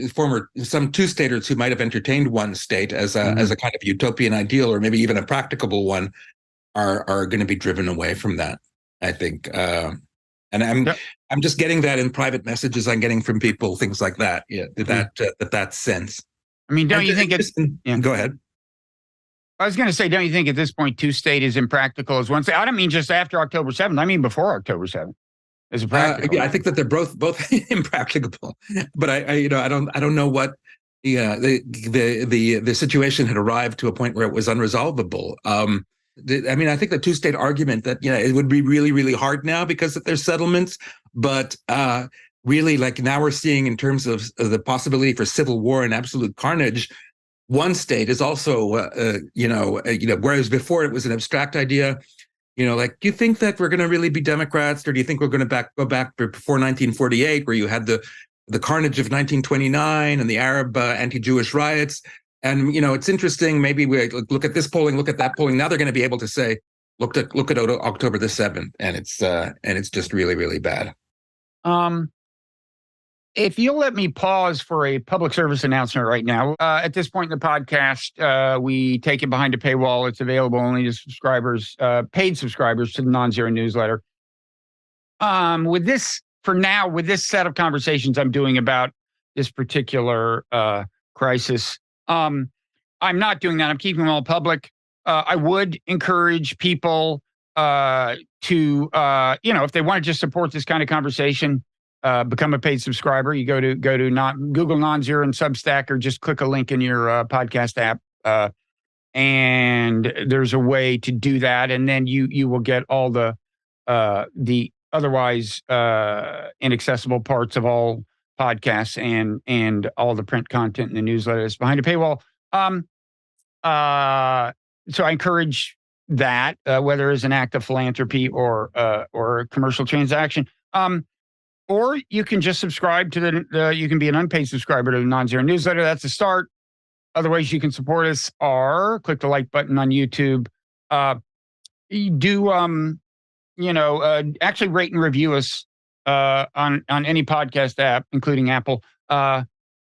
that some two-staters who might have entertained one state as a kind of utopian ideal, or maybe even a practicable one, are going to be driven away from that. I think, and I'm just getting that in private messages I'm getting from people, things like that. Yeah, that sense. I mean, don't you think it's? Yeah. Go ahead. I was going to say, don't you think at this point two-state is impractical as one state? I don't mean just after October 7th. I mean before October 7th. Is it practical? Yeah, I think that they're both impracticable. But I don't know what the situation had arrived to a point where it was unresolvable. I mean, I think the two-state argument that it would be really, really hard now because there's settlements, but really, like, now we're seeing in terms of the possibility for civil war and absolute carnage. One state is also, whereas before it was an abstract idea, like, do you think that we're going to really be Democrats, or do you think we're going to go back to before 1948, where you had the carnage of 1929 and the Arab anti-Jewish riots? And, it's interesting, maybe we look at this polling, look at that polling. Now they're going to be able to say, look at October the 7th, and it's just really, really bad. If you'll let me pause for a public service announcement right now. At this point in the podcast, we take it behind a paywall. It's available only to subscribers, paid subscribers to the Nonzero newsletter. With this set of conversations I'm doing about this particular crisis, I'm not doing that. I'm keeping them all public. I would encourage people to, if they want to just support this kind of conversation, become a paid subscriber. You go to Google Nonzero and Substack, or just click a link in your podcast app, and there's a way to do that, and then you will get all the otherwise inaccessible parts of all podcasts and all the print content in the newsletter is behind a paywall. So I encourage that, whether as an act of philanthropy or a commercial transaction. Or you can just subscribe to you can be an unpaid subscriber to the Nonzero newsletter. That's a start. Other ways you can support us are click the like button on YouTube. Actually rate and review us on any podcast app, including Apple,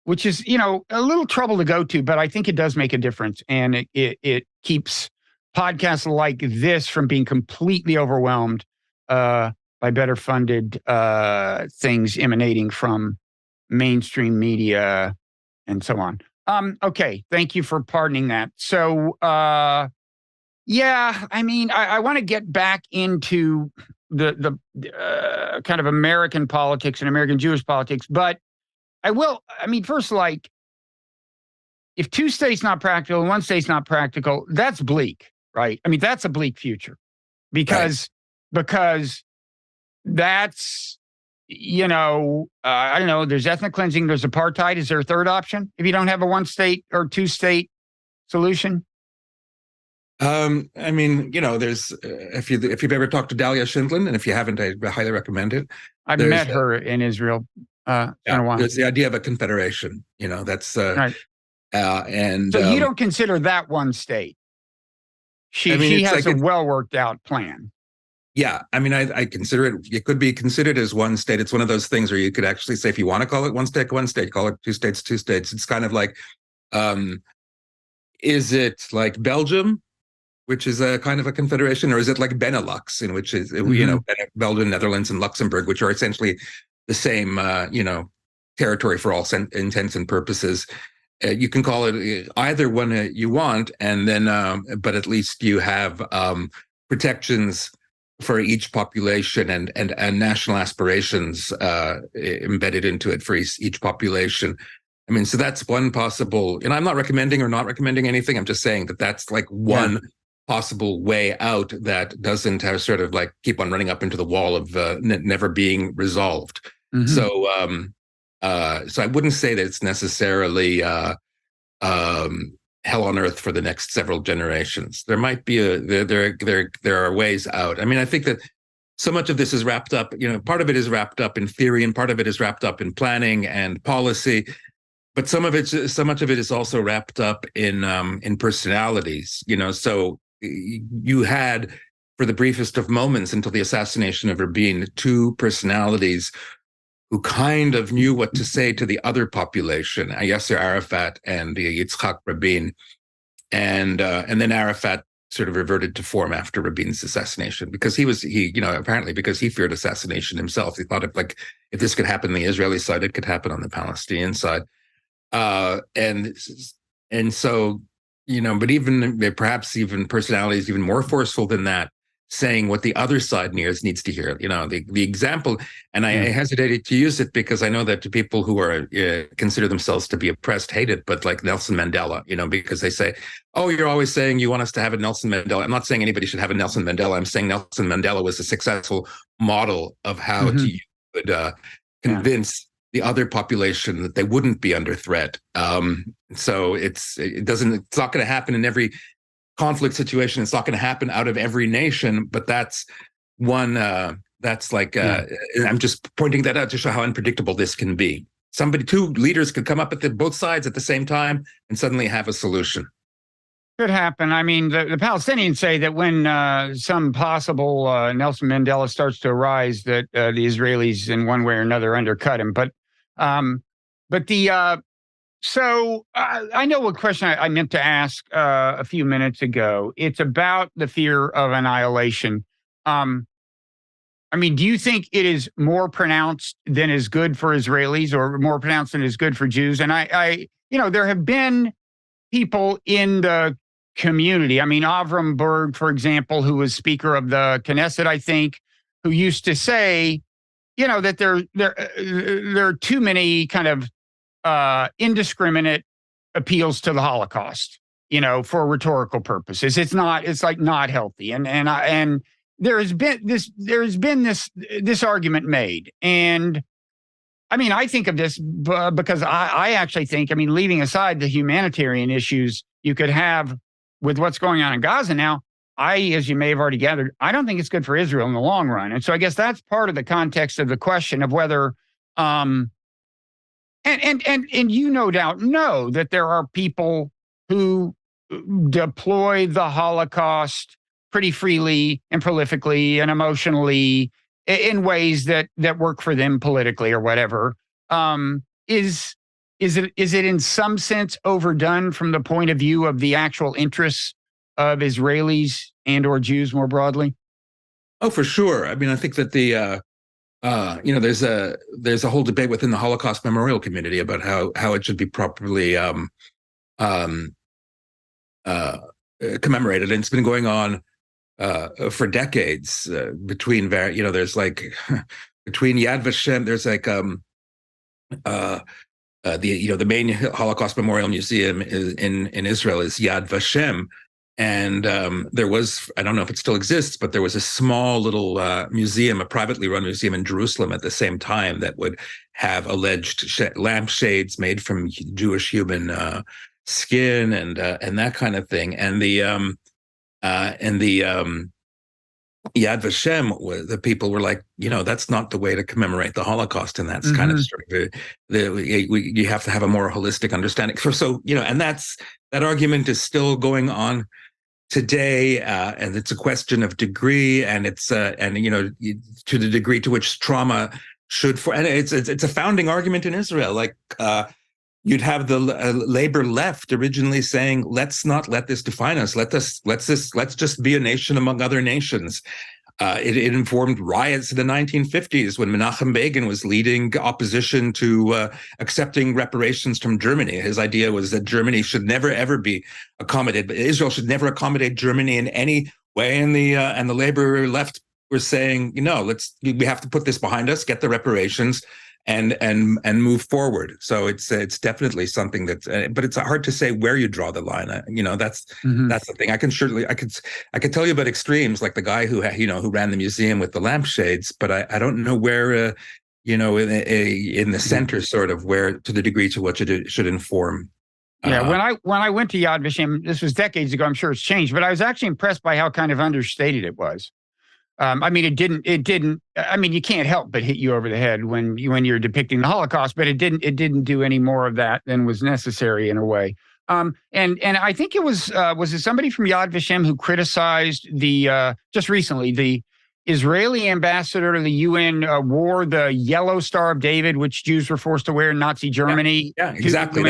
which is, a little trouble to go to, but I think it does make a difference. And it keeps podcasts like this from being completely overwhelmed by better funded things emanating from mainstream media and so on. Okay, thank you for pardoning that. So, I mean, I want to get back into the kind of American politics and American Jewish politics, but I will. I mean, first, like, if two states not practical and one state's not practical, that's bleak, right? I mean, that's a bleak future because that's I don't know. There's ethnic cleansing. There's apartheid. Is there a third option if you don't have a one state or two state solution? I mean, there's if you've ever talked to Dahlia Schindlin, and if you haven't, I highly recommend it. I've met her in Israel. It's been a while. There's the idea of a confederation. That's right. And so you don't consider that one state. She has a well worked out plan. Yeah, I mean, I consider it. It could be considered as one state. It's one of those things where you could actually say, if you want to call it one state, call it two states, two states. It's kind of like, is it like Belgium, which is a kind of a confederation, or is it like Benelux, in which is Belgium, Netherlands, and Luxembourg, which are essentially the same territory for all intents and purposes. You can call it either one you want, and then but at least you have protections for each population and national aspirations embedded into it for each population. I mean, so that's one possible, and I'm not recommending or not recommending anything. I'm just saying that that's like one possible way out that doesn't have sort of like keep on running up into the wall of never being resolved. Mm-hmm. So I wouldn't say that it's necessarily hell on earth for the next several generations. There might be there are ways out. I mean, I think that so much of this is wrapped up, part of it is wrapped up in theory and part of it is wrapped up in planning and policy, but so much of it is also wrapped up in personalities, so you had, for the briefest of moments until the assassination of Rabin, two personalities who kind of knew what to say to the other population, Yasser Arafat and Yitzhak Rabin. And then Arafat sort of reverted to form after Rabin's assassination because apparently because he feared assassination himself. He thought if this could happen on the Israeli side, it could happen on the Palestinian side. And so, but perhaps even personalities even more forceful than that, saying what the other side needs to hear. The example, and I hesitated to use it because I know that to people who are consider themselves to be oppressed hate it, but like Nelson Mandela, because they say, oh, you're always saying you want us to have a Nelson Mandela. I'm not saying anybody should have a Nelson Mandela. I'm saying Nelson Mandela was a successful model of how you would convince the other population that they wouldn't be under threat. So it's not going to happen in every conflict situation. It's not going to happen out of every nation, but that's one. That's like I'm just pointing that out to show how unpredictable this can be. Two leaders could come up at both sides at the same time and suddenly have a solution. Could happen. I mean, the Palestinians say that when some possible Nelson Mandela starts to arise, that the Israelis in one way or another undercut him. So I know what question I meant to ask a few minutes ago. It's about the fear of annihilation. I mean, do you think it is more pronounced than is good for Israelis, or more pronounced than is good for Jews? And there have been people in the community. I mean, Avram Berg, for example, who was Speaker of the Knesset, I think, who used to say, that there are too many kind of indiscriminate appeals to the Holocaust, for rhetorical purposes. It's not healthy. And there has been this argument made. And I mean, I think of this because I actually think, leaving aside the humanitarian issues you could have with what's going on in Gaza now, as you may have already gathered, I don't think it's good for Israel in the long run. And so I guess that's part of the context of the question of whether, and you no doubt know that there are people who deploy the Holocaust pretty freely and prolifically and emotionally in ways that work for them politically or whatever. Is it in some sense overdone from the point of view of the actual interests of Israelis and or Jews more broadly? Oh, for sure. I mean, I think that there's a whole debate within the Holocaust memorial community about how it should be properly commemorated, and it's been going on for decades between there's like between Yad Vashem, there's like the main Holocaust Memorial Museum in Israel is Yad Vashem, And there was, I don't know if it still exists, but there was a small little museum, a privately run museum in Jerusalem at the same time that would have alleged lampshades made from Jewish human skin and that kind of thing. And the Yad Vashem, the people were like, that's not the way to commemorate the Holocaust, and that's kind of sort of you have to have a more holistic understanding. So and that argument is still going on today, and it's a question of degree, and it's to the degree to which trauma and it's a founding argument in Israel. Like you'd have the labor left originally saying, let's not let this define us. Let's just be a nation among other nations. It informed riots in the 1950s when Menachem Begin was leading opposition to accepting reparations from Germany. His idea was that Germany should never, ever be accommodated, but Israel should never accommodate Germany in any way. And the labor left were saying, we have to put this behind us, get the reparations, and move forward. So it's definitely something but it's hard to say where you draw the line. That's the thing. I could tell you about extremes, like the guy who ran the museum with the lampshades, but I don't know where in the center, sort of, where to the degree to which it should inform. Yeah, when I went to Yad Vashem, this was decades ago. I'm sure it's changed, but I was actually impressed by how kind of understated it was. It didn't. I mean, you can't help but hit you over the head when you're depicting the Holocaust, but it didn't do any more of that than was necessary in a way. And I think it was it somebody from Yad Vashem who criticized just recently the Israeli ambassador to the UN wore the yellow Star of David, which Jews were forced to wear in Nazi Germany. Yeah, exactly.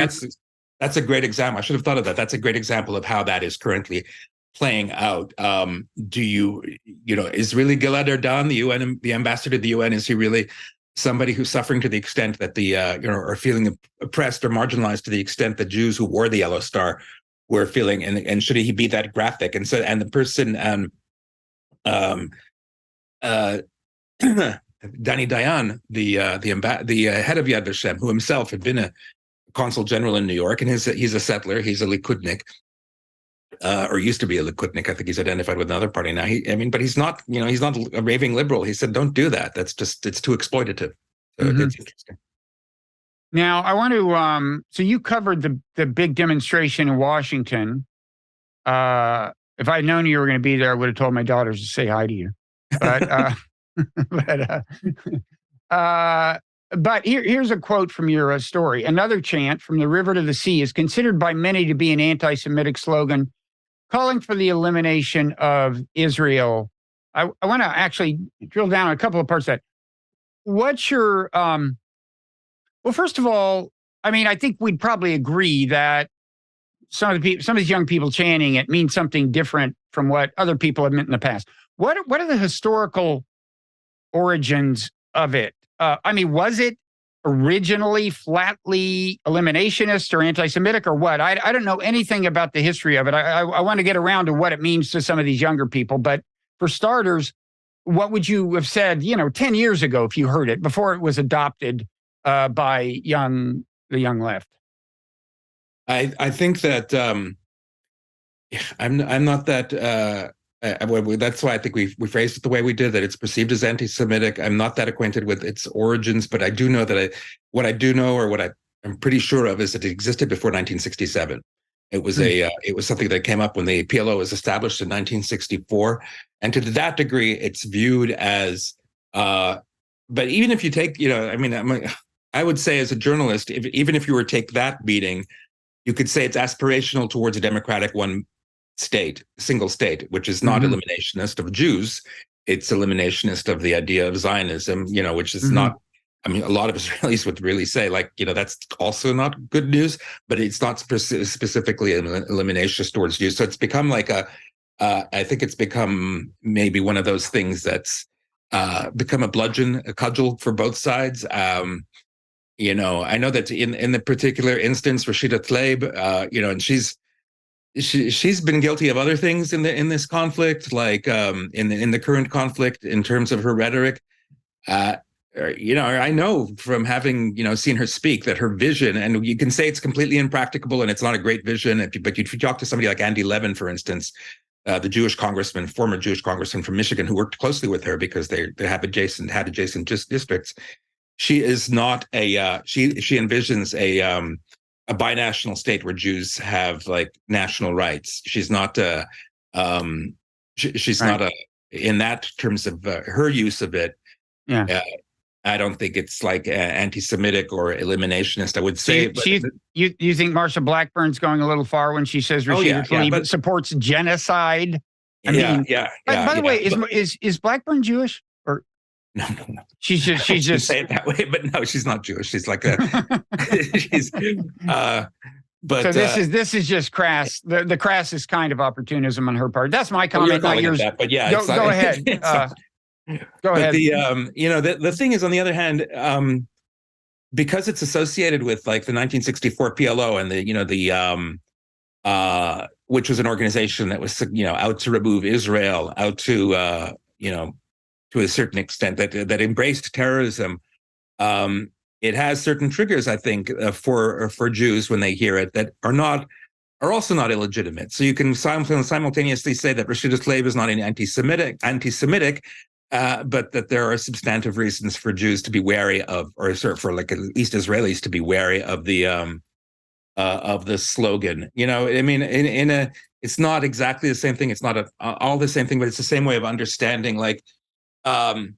That's a great example. I should have thought of that. That's a great example of how that is currently playing out. Is really Gilad Erdan, the ambassador to the UN, is he really somebody who's suffering to the extent that are feeling oppressed or marginalized to the extent that Jews who wore the yellow star were feeling, and should he be that graphic? And the person, Danny Dayan, the head of Yad Vashem, who himself had been a consul general in New York, and he's a settler, he's a Likudnik. Or used to be a Likudnik. I think he's identified with another party now. But he's not, he's not a raving liberal. He said, don't do that. It's too exploitative. So it's interesting. Now, I want to, so you covered the big demonstration in Washington. If I had known you were going to be there, I would have told my daughters to say hi to you. But, but here's a quote from your story. Another chant, from the river to the sea, is considered by many to be an anti-Semitic slogan calling for the elimination of Israel. I want to actually drill down on a couple of parts of that. What's your, well, first of all, I think we'd probably agree that some of these young people chanting it means something different from what other people have meant in the past. What are the historical origins of it? Was it originally flatly eliminationist or anti-Semitic or what? I don't know anything about the history of it. I want to get around to what it means to some of these younger people. But for starters, what would you have said, 10 years ago if you heard it, before it was adopted by the young left? I think that I'm not that. That's why I think we phrased it the way we did, that it's perceived as anti-Semitic. I'm not that acquainted with its origins, but I do know that what I'm pretty sure of is that it existed before 1967. It was it was something that came up when the PLO was established in 1964, and to that degree, it's viewed as. But even if you take, I would say as a journalist, even if you were to take that beating, you could say it's aspirational towards a democratic single state, which is not eliminationist of Jews. It's eliminationist of the idea of Zionism, which is not, a lot of Israelis would really say, that's also not good news, but it's not specifically eliminationist towards Jews. So it's become I think it's become maybe one of those things that's become a cudgel for both sides. I know that in the particular instance, Rashida Tlaib, and she's been guilty of other things in this conflict, like in the current conflict, in terms of her rhetoric. I know from having, seen her speak that her vision, and you can say it's completely impracticable and it's not a great vision, but you talk to somebody like Andy Levin, for instance, the Jewish congressman, former Jewish congressman from Michigan, who worked closely with her because they had adjacent districts. She is not she envisions a binational state where Jews have like national rights. She's not she's Right. not in that terms of her use of it. Yeah. I don't think it's like anti-Semitic or eliminationist. I would say, you think Marsha Blackburn's going a little far when she says Rashida Tlaib supports genocide? I mean, by the way, is Blackburn Jewish or no? She's just say it that way, but no, she's not Jewish. She's like she's. But so this is just crass. The crassest kind of opportunism on her part. That's my comment, not yours. But yeah, go ahead. Go ahead. The thing is, on the other hand, because it's associated with like the 1964 PLO and which was an organization that was out to remove Israel, out to to a certain extent that embraced terrorism. It has certain triggers, I think, for Jews when they hear it that are also not illegitimate. So you can simultaneously say that Rashida Tlaib is not anti-Semitic, but that there are substantive reasons for Jews to be wary of, or for like at least Israelis to be wary of the slogan. I mean, it's not exactly the same thing. It's not all the same thing, but it's the same way of understanding. Like, when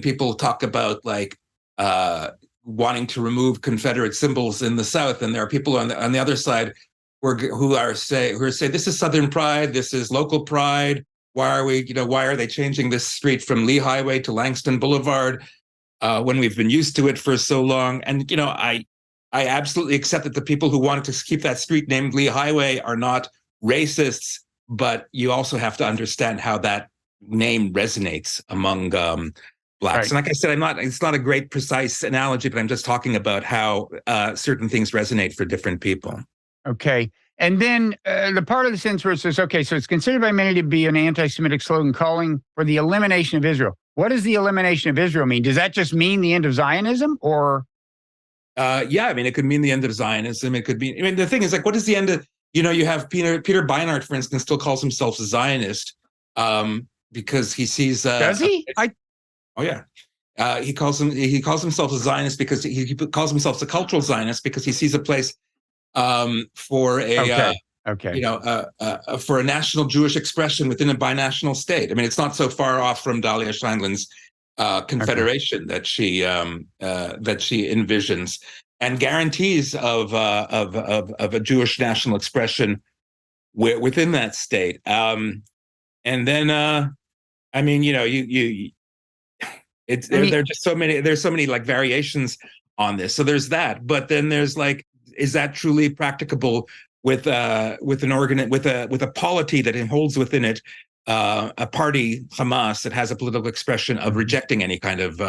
people talk about like wanting to remove Confederate symbols in the South, and there are people on the other side who say this is Southern pride, this is local pride. Why are they changing this street from Lee Highway to Langston Boulevard when we've been used to it for so long? And I absolutely accept that the people who wanted to keep that street named Lee Highway are not racists, but you also have to understand how that name resonates among blacks. Right. And like I said, it's not a great precise analogy, but I'm just talking about how certain things resonate for different people. Okay. And then the part of the sentence where it says, okay, so it's considered by many to be an anti-Semitic slogan calling for the elimination of Israel. What does the elimination of Israel mean? Does that just mean the end of Zionism, or? Yeah, I mean, it could mean the end of Zionism. It could be, I mean, the thing is, like, what is the end of, you have Peter Beinart, for instance, still calls himself a Zionist because he sees. Does he? Oh, yeah. He calls himself a Zionist because he calls himself a cultural Zionist because he sees a place for a for a national Jewish expression within a binational state. I mean, it's not so far off from Dahlia Scheindlin's confederation that she envisions and guarantees of a Jewish national expression within that state. And then, I mean, there's just so many like variations on this. So there's that, but then there's like, is that truly practicable with a polity that holds within it a party, Hamas, that has a political expression of rejecting any kind of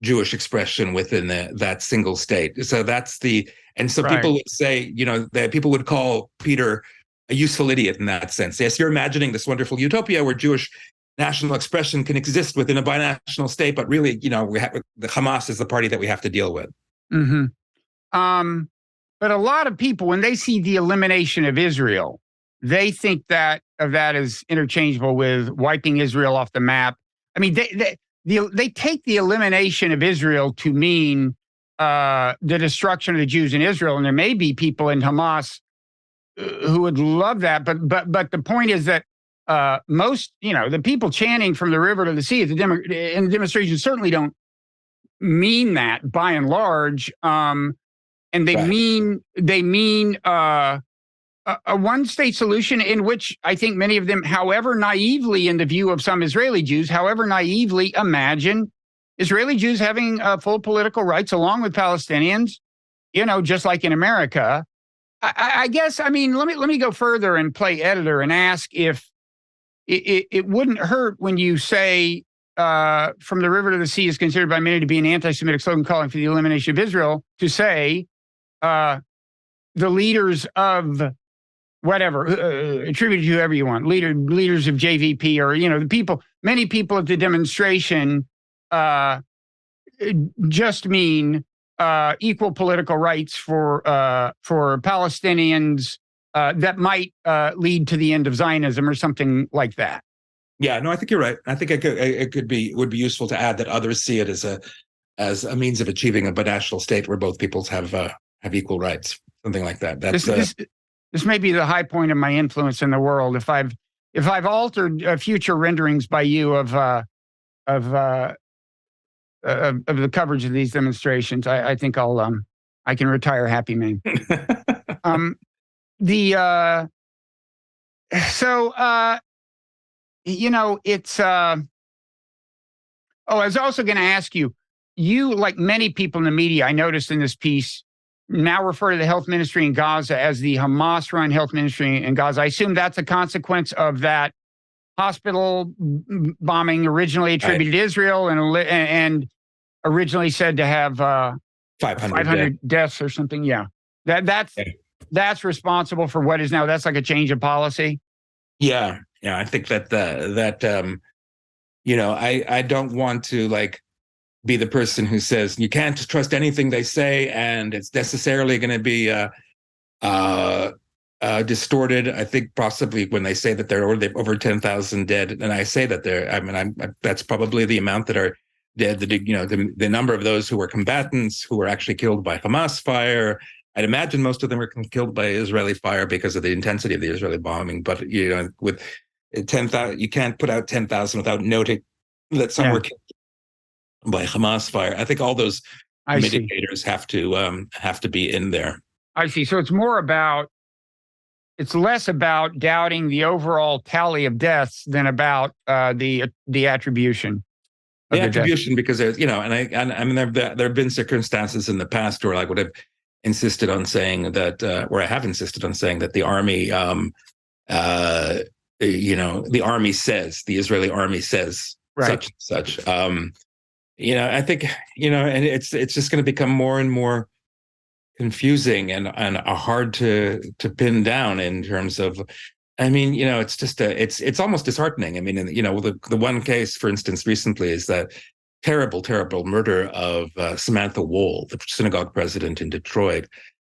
Jewish expression within that single state? So that's right. People would say, that people would call Peter a useful idiot in that sense. Yes, you're imagining this wonderful utopia where Jewish national expression can exist within a binational state, but really, the Hamas is the party that we have to deal with. Mm-hmm. But a lot of people, when they see the elimination of Israel, they think that as interchangeable with wiping Israel off the map. I mean, they take the elimination of Israel to mean the destruction of the Jews in Israel, and there may be people in Hamas who would love that. But the point is that most, the people chanting from the river to the sea in the demonstration certainly don't mean that by and large. And they mean a one-state solution in which I think many of them, however naively in the view of some Israeli Jews, however naively imagine Israeli Jews having full political rights along with Palestinians, just like in America. I guess, I mean, let me go further and play editor and ask if it wouldn't hurt when you say from the river to the sea is considered by many to be an anti-Semitic slogan calling for the elimination of Israel, to say the leaders of whatever, attribute to whoever you want, leaders of JVP or, many people at the demonstration uh, just mean equal political rights for Palestinians that might lead to the end of Zionism or something like that. Yeah, no, I think you're right. I think would be useful to add that others see it as a means of achieving a binational state where both peoples have equal rights, something like that. This may be the high point of my influence in the world. If I've altered future renderings by you of the coverage of these demonstrations, I think I can retire happy man. It's I was also going to ask you, like many people in the media, I noticed in this piece, now refer to the health ministry in Gaza as the Hamas-run health ministry in Gaza. I assume that's a consequence of that hospital bombing originally attributed to Israel and originally said to have 500 deaths or something. Yeah, that's responsible for what is now. That's like a change of policy. Yeah, I think that I don't want to be the person who says you can't trust anything they say and it's necessarily going to be distorted. I think possibly when they say that they're over 10,000 dead, and I say that that's probably the amount that are dead. The number of those who were combatants who were actually killed by Hamas fire. I'd imagine most of them were killed by Israeli fire because of the intensity of the Israeli bombing. But with 10,000, you can't put out 10,000 without noting that some were killed by Hamas fire. I think all those mitigators have to be in there. I see. So it's less about doubting the overall tally of deaths than about the attribution. The attribution, because there's there have been circumstances in the past where I would have insisted on saying that, where I have insisted on saying that the army, the army says, the Israeli army says such and such. I think, and it's just going to become more and more confusing and hard to pin down in terms of, it's just it's almost disheartening. The one case, for instance, recently is that terrible murder of Samantha Wohl, the synagogue president in Detroit.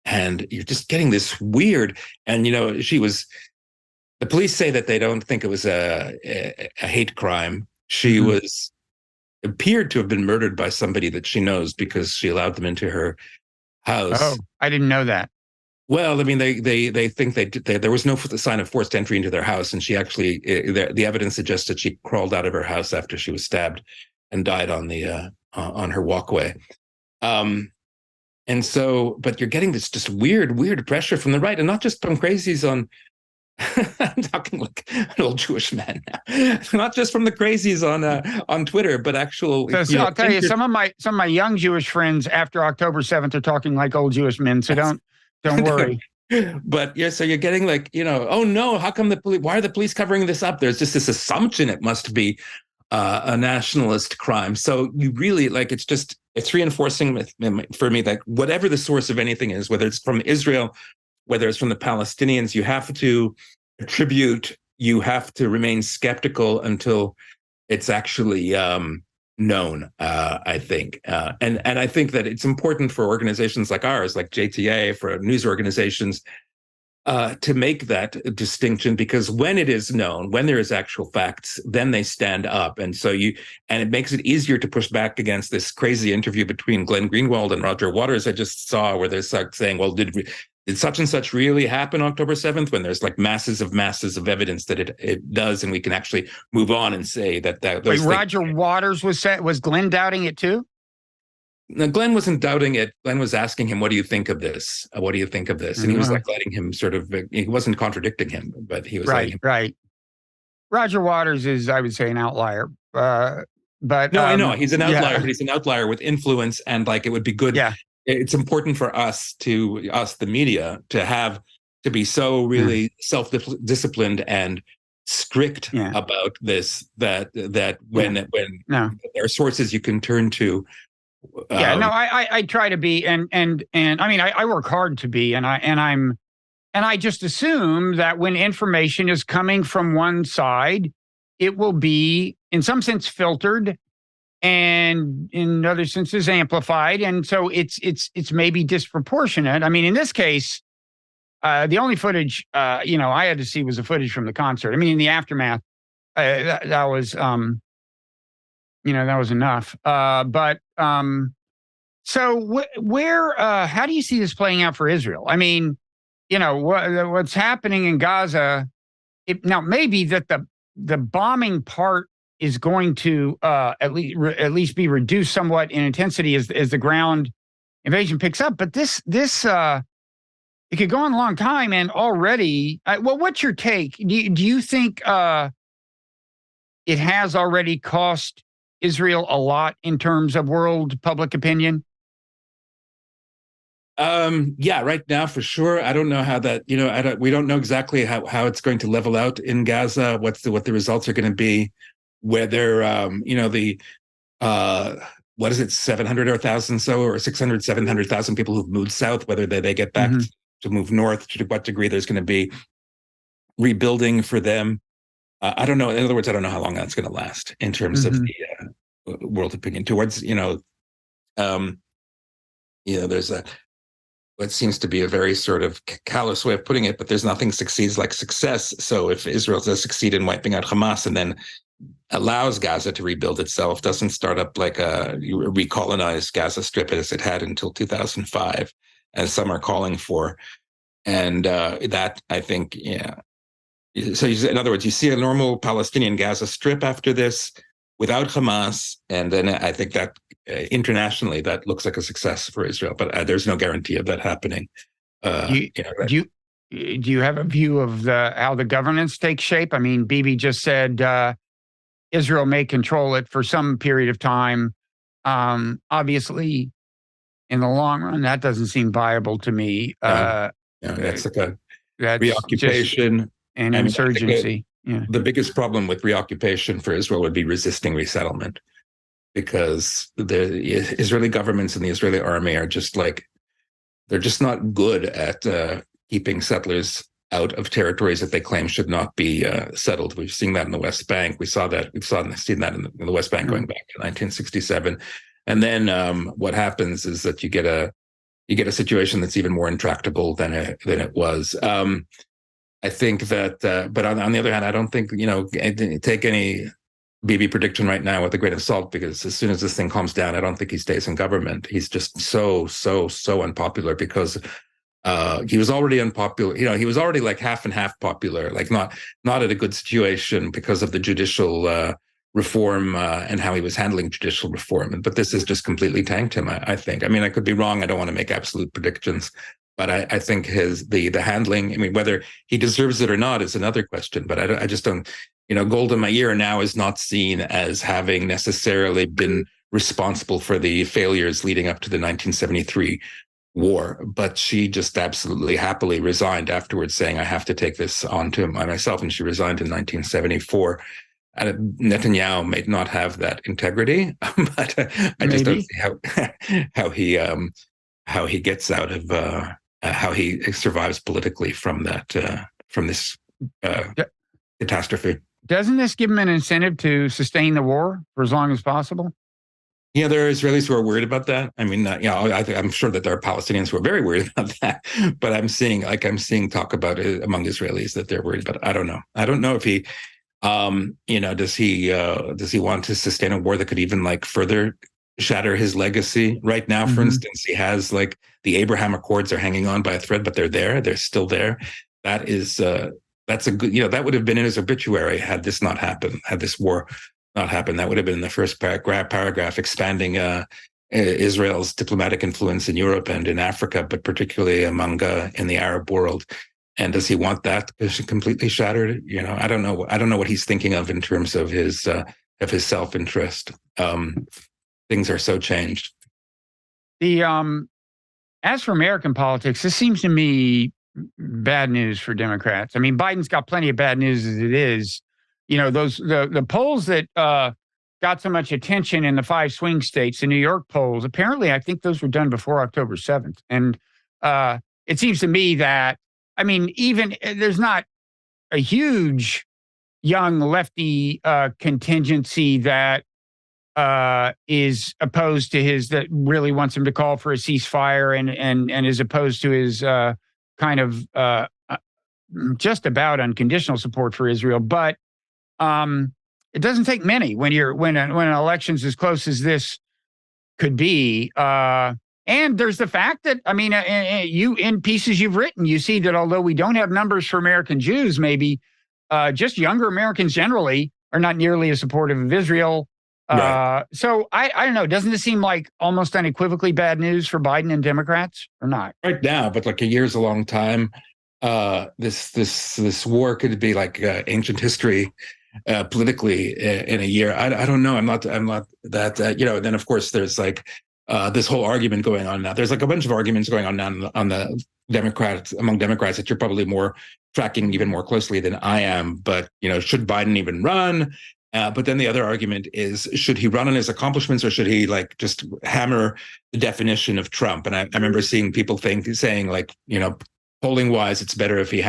And you're just getting this weird, and the police say that they don't think it was a hate crime. She appeared to have been murdered by somebody that she knows because she allowed them into her house. Oh, I didn't know that. Well, they think there was no sign of forced entry into their house, and she actually, the evidence suggests that she crawled out of her house after she was stabbed and died on her walkway. And so, but you're getting this just weird pressure from the right, and not just from crazies on. I'm talking like an old Jewish man now, not just from the crazies on Twitter, but actual. So I'll tell you, some of my young Jewish friends after October 7th are talking like old Jewish men. So don't worry. But so you're getting oh no, how come the police? Why are the police covering this up? There's just this assumption it must be a nationalist crime. So you really it's reinforcing for me that whatever the source of anything is, whether it's from Israel, whether it's from the Palestinians, you have to attribute, you have to remain skeptical until it's actually known, I think. And I think that it's important for organizations like ours, like JTA, for news organizations, to make that distinction, because when it is known, when there is actual facts, then they stand up. And so it makes it easier to push back against this crazy interview between Glenn Greenwald and Roger Waters I just saw, where they're saying, well, did such and such really happen October 7th, when there's masses of evidence that it does, and we can actually move on and say that those things. Roger Waters was Glenn doubting it too? No, Glenn wasn't doubting it. Glenn was asking him, what do you think of this? What do you think of this? And he was letting him he wasn't contradicting him, but he was right. Roger Waters is, I would say, an outlier. But no, I know he's an outlier, but he's an outlier with influence, and it would be good. Yeah. It's important for us, the media, to be so really self-disciplined and strict about this, that when there are sources you can turn to. I try to be, and I work hard to be, and I just assume that when information is coming from one side, it will be in some sense filtered and in other senses amplified. And so it's maybe disproportionate. I mean, in this case, the only footage, I had to see was the footage from the concert. I mean, in the aftermath, that was, that was enough. So where, how do you see this playing out for Israel? I mean, what's happening in Gaza, now maybe that the bombing part is going to at least be reduced somewhat in intensity as the ground invasion picks up. But this it could go on a long time, and already. What's your take? Do you think it has already cost Israel a lot in terms of world public opinion? Yeah, right now for sure. I don't know how that, we don't know exactly how it's going to level out in Gaza, what the results are going to be, whether, what is it, 700 or 1,000 or 600, 700,000 people who've moved south, whether they get back to move north, to what degree there's going to be rebuilding for them. I don't know. In other words, I don't know how long that's going to last in terms of the world opinion towards, there's what seems to be a very sort of callous way of putting it, but there's nothing succeeds like success. So if Israel does succeed in wiping out Hamas and then allows Gaza to rebuild itself, doesn't start up like a recolonized Gaza Strip as it had until 2005, as some are calling for. And that, I think, yeah. So in other words, you see a normal Palestinian Gaza Strip after this without Hamas, and then I think that internationally that looks like a success for Israel, but there's no guarantee of that happening. Do you have a view of how the governance takes shape? I mean, Bibi just said Israel may control it for some period of time. Obviously, in the long run, that doesn't seem viable to me. That's like a reoccupation and insurgency. The biggest problem with reoccupation for Israel would be resisting resettlement, because the Israeli governments and the Israeli army are just they're just not good at keeping settlers out of territories that they claim should not be settled. We've seen that in the West Bank. We've seen that in the West Bank going back to 1967. And then what happens is that you get a situation that's even more intractable than it was. I think that, but on the other hand, I don't think, take any Bibi prediction right now with a grain of salt, because as soon as this thing calms down, I don't think he stays in government. He's just so unpopular, because he was already unpopular. He was already like half and half popular, like not at a good situation because of the judicial reform and how he was handling judicial reform. But this has just completely tanked him, I think. I mean, I could be wrong. I don't want to make absolute predictions. But I think the handling, I mean, whether he deserves it or not is another question. But I just don't, Golda Meir now is not seen as having necessarily been responsible for the failures leading up to the 1973 war. But she just absolutely happily resigned afterwards, saying, I have to take this on to myself. And she resigned in 1974. Netanyahu may not have that integrity, but I just don't see how he gets out of how he survives politically from that from this catastrophe. Doesn't this give him an incentive to sustain the war for as long as possible? Yeah, there are Israelis who are worried about that. I mean, I'm sure that there are Palestinians who are very worried about that. But I'm seeing talk about it among Israelis that they're worried. But I don't know. I don't know if he, does he want to sustain a war that could even further shatter his legacy? Right now, for instance, he has the Abraham Accords are hanging on by a thread, but they're still there. That is that's a good, that would have been in his obituary had this not happened, had this war not happened. That would have been in the first paragraph expanding Israel's diplomatic influence in Europe and in Africa, but particularly among in the Arab world. And does he want that completely shattered? I don't know. I don't know what he's thinking of in terms of his self-interest. Things are so changed. As for American politics, this seems to me bad news for Democrats. I mean, Biden's got plenty of bad news as it is. The polls that got so much attention in the 5 swing states, the New York polls, apparently I think those were done before October 7th. And it seems to me that, I mean, even there's not a huge young lefty contingency that is opposed to that really wants him to call for a ceasefire and is opposed to his kind of just about unconditional support for Israel. But it doesn't take many when an election's as close as this could be. And there's the fact that, I mean, you in pieces you've written, you see that although we don't have numbers for American Jews, maybe just younger Americans generally are not nearly as supportive of Israel. Right. So I don't know. Doesn't this seem like almost unequivocally bad news for Biden and Democrats or not? Right now, but like a year's a long time. This war could be like ancient history politically in a year. I don't know. I'm not that then of course there's like this whole argument going on now. There's like a bunch of arguments going on now on the among Democrats that you're probably more tracking even more closely than I am. But should Biden even run? But then the other argument is, should he run on his accomplishments or should he like just hammer the definition of Trump? And I remember seeing people saying like, polling wise, it's better if he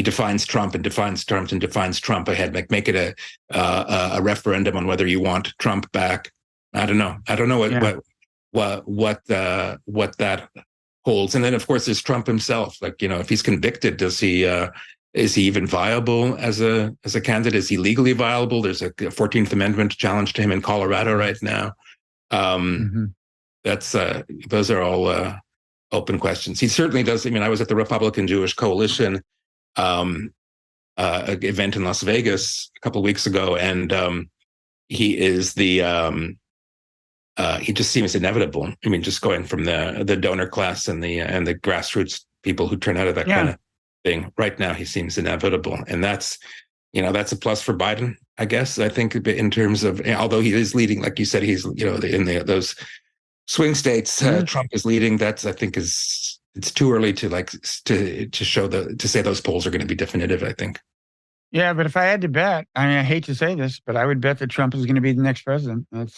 defines Trump and defines Trump ahead, like make it a referendum on whether you want Trump back. I don't know what that holds. And then of course there's Trump himself. Like, if he's convicted, is he even viable as a candidate? Is he legally viable? There's a 14th Amendment challenge to him in Colorado right now. Those are all open questions. He certainly does. I mean, I was at the Republican Jewish Coalition event in Las Vegas a couple of weeks ago, and he is he just seems inevitable. I mean, just going from the donor class and the grassroots people who turn out of that kind of thing. Right now, he seems inevitable, and that's a plus for Biden, I guess. I think in terms of, although he is leading, like you said, he's in those swing states, Trump is leading. I think it's too early to say those polls are going to be definitive, I think. Yeah, but if I had to bet, I mean, I hate to say this, but I would bet that Trump is going to be the next president. I'm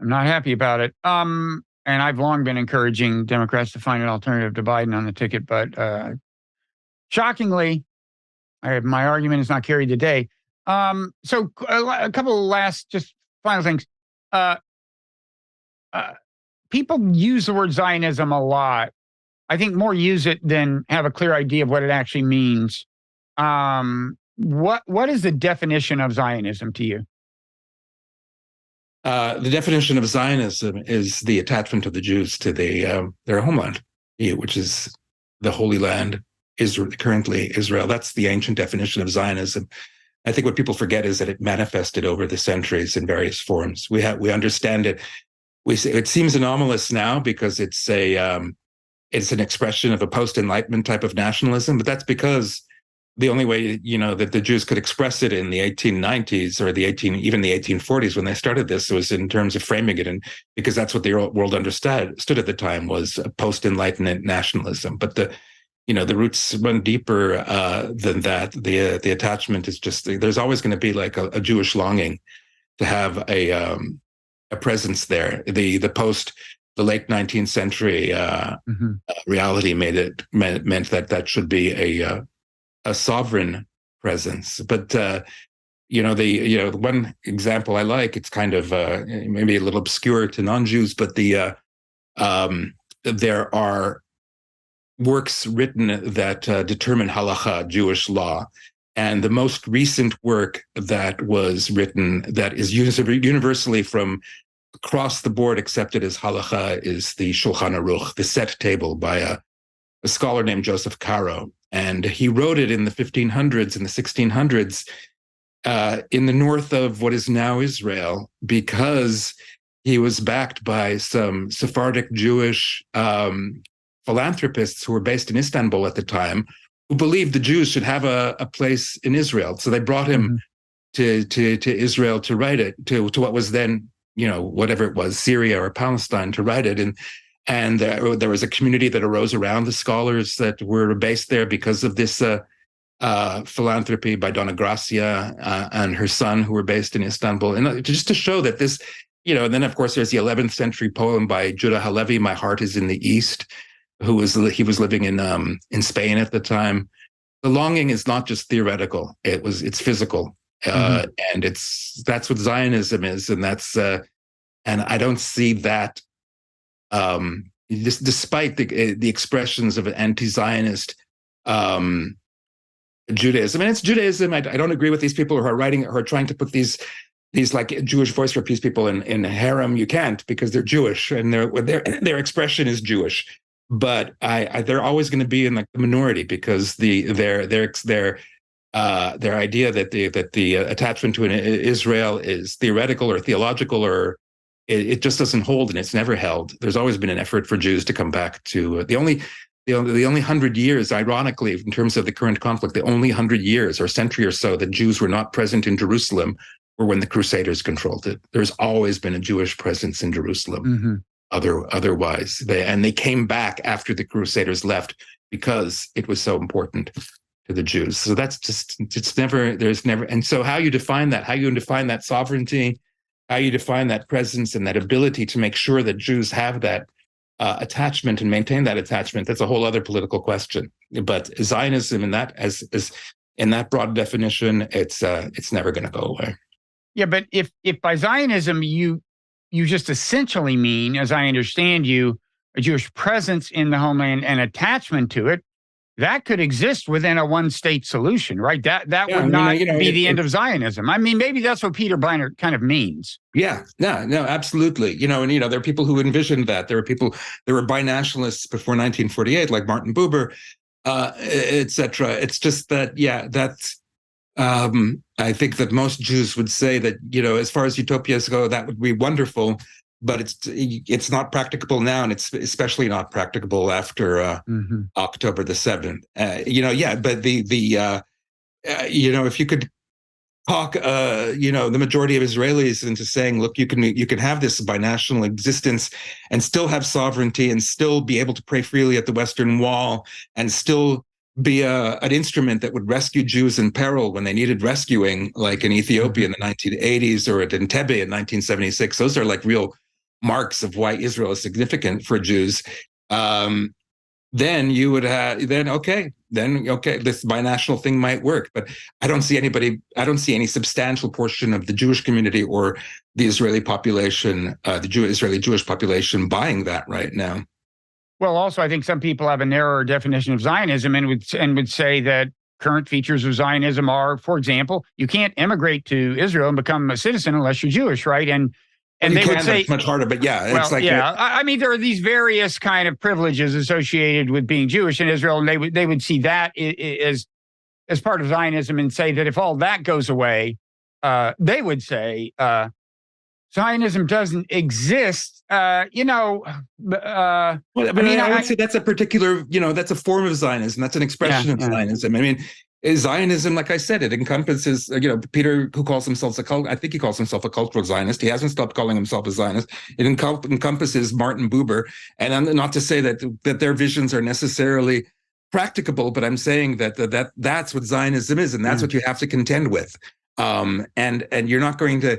not happy about it. And I've long been encouraging Democrats to find an alternative to Biden on the ticket, but shockingly, my argument is not carried today. So a couple of last, just final things. People use the word Zionism a lot. I think more use it than have a clear idea of what it actually means. What is the definition of Zionism to you? The definition of Zionism is the attachment of the Jews to their homeland, which is the Holy Land, Israel, currently Israel. That's the ancient definition of Zionism. I think what people forget is that it manifested over the centuries in various forms. We understand it. It seems anomalous now because it's an expression of a post-Enlightenment type of nationalism, but that's because the only way, that the Jews could express it in the 1890s or even the 1840s when they started this was in terms of framing it, and because that's what the world understood at the time was post-Enlightenment nationalism. But the roots run deeper than that. The attachment is just, there's always going to be like a Jewish longing to have a presence there. The late 19th century reality meant that should be a sovereign presence. But the one example I like, it's kind of maybe a little obscure to non-Jews, but there are works written that determine halacha, Jewish law. And the most recent work that was written that is universally from across the board accepted as halacha is the Shulchan Aruch, the set table by a scholar named Joseph Caro. And he wrote it in the 1500s and the 1600s in the north of what is now Israel, because he was backed by some Sephardic Jewish philanthropists who were based in Istanbul at the time, who believed the Jews should have a place in Israel. So they brought him to Israel to write it, to what was then, whatever it was, Syria or Palestine, to write it. And there was a community that arose around the scholars that were based there because of this philanthropy by Donna Gracia and her son, who were based in Istanbul. And just to show that this, and then of course there's the 11th century poem by Judah Halevi, "My Heart is in the East," he was living in Spain at the time. The longing is not just theoretical; it's physical. And that's what Zionism is, and and I don't see that. Despite the expressions of an anti-Zionist Judaism, and it's Judaism. I don't agree with these people who are trying to put these like Jewish voice for peace people in harem. You can't, because they're Jewish and their expression is Jewish. But they're always going to be in the minority, because their idea that the attachment to Israel is theoretical or theological, or it just doesn't hold, and it's never held. There's always been an effort for Jews to come back to the only 100 years, ironically, in terms of the current conflict, the only 100 years or century or so that Jews were not present in Jerusalem were when the Crusaders controlled it. There's always been a Jewish presence in Jerusalem. Otherwise, they came back after the Crusaders left because it was so important to the Jews. So there's never. And so how you define that sovereignty, how you define that presence and that ability to make sure that Jews have that attachment and maintain that attachment, that's a whole other political question. But Zionism, in that in that broad definition, it's never going to go away. Yeah, but if by Zionism you just essentially mean, as I understand you, a Jewish presence in the homeland and attachment to it, that could exist within a one-state solution, right? That would not be the end of Zionism. I mean, maybe that's what Peter Beinart kind of means. Yeah, no, absolutely. There are people who envisioned that. There were binationalists before 1948, like Martin Buber, etc. It's just that, that's. I think that most Jews would say that, as far as utopias go, that would be wonderful, but it's not practicable now, and it's especially not practicable after October the 7th. But if you could talk, the majority of Israelis into saying, look, you can have this binational existence and still have sovereignty and still be able to pray freely at the Western Wall and still be an instrument that would rescue Jews in peril when they needed rescuing, like in Ethiopia in the 1980s or at Entebbe in 1976. Those are like real marks of why Israel is significant for Jews. Then you would have, this binational thing might work. But I don't see any substantial portion of the Jewish community or the Israeli population, Israeli Jewish population buying that right now. Well, also, I think some people have a narrower definition of Zionism and would say that current features of Zionism are, for example, you can't immigrate to Israel and become a citizen unless you're Jewish, right? And they would say it's much harder, but it's like I mean, there are these various kind of privileges associated with being Jewish in Israel, and they would see that as part of Zionism and say that if all that goes away, they would say Zionism doesn't exist. I would say that's a particular, that's a form of Zionism. That's an expression of Zionism. I mean, Zionism, like I said, it encompasses, Peter, who calls himself I think he calls himself a cultural Zionist. He hasn't stopped calling himself a Zionist. It encompasses Martin Buber. And I'm not to say that their visions are necessarily practicable, but I'm saying that's what Zionism is, and that's what you have to contend with. And you're not going to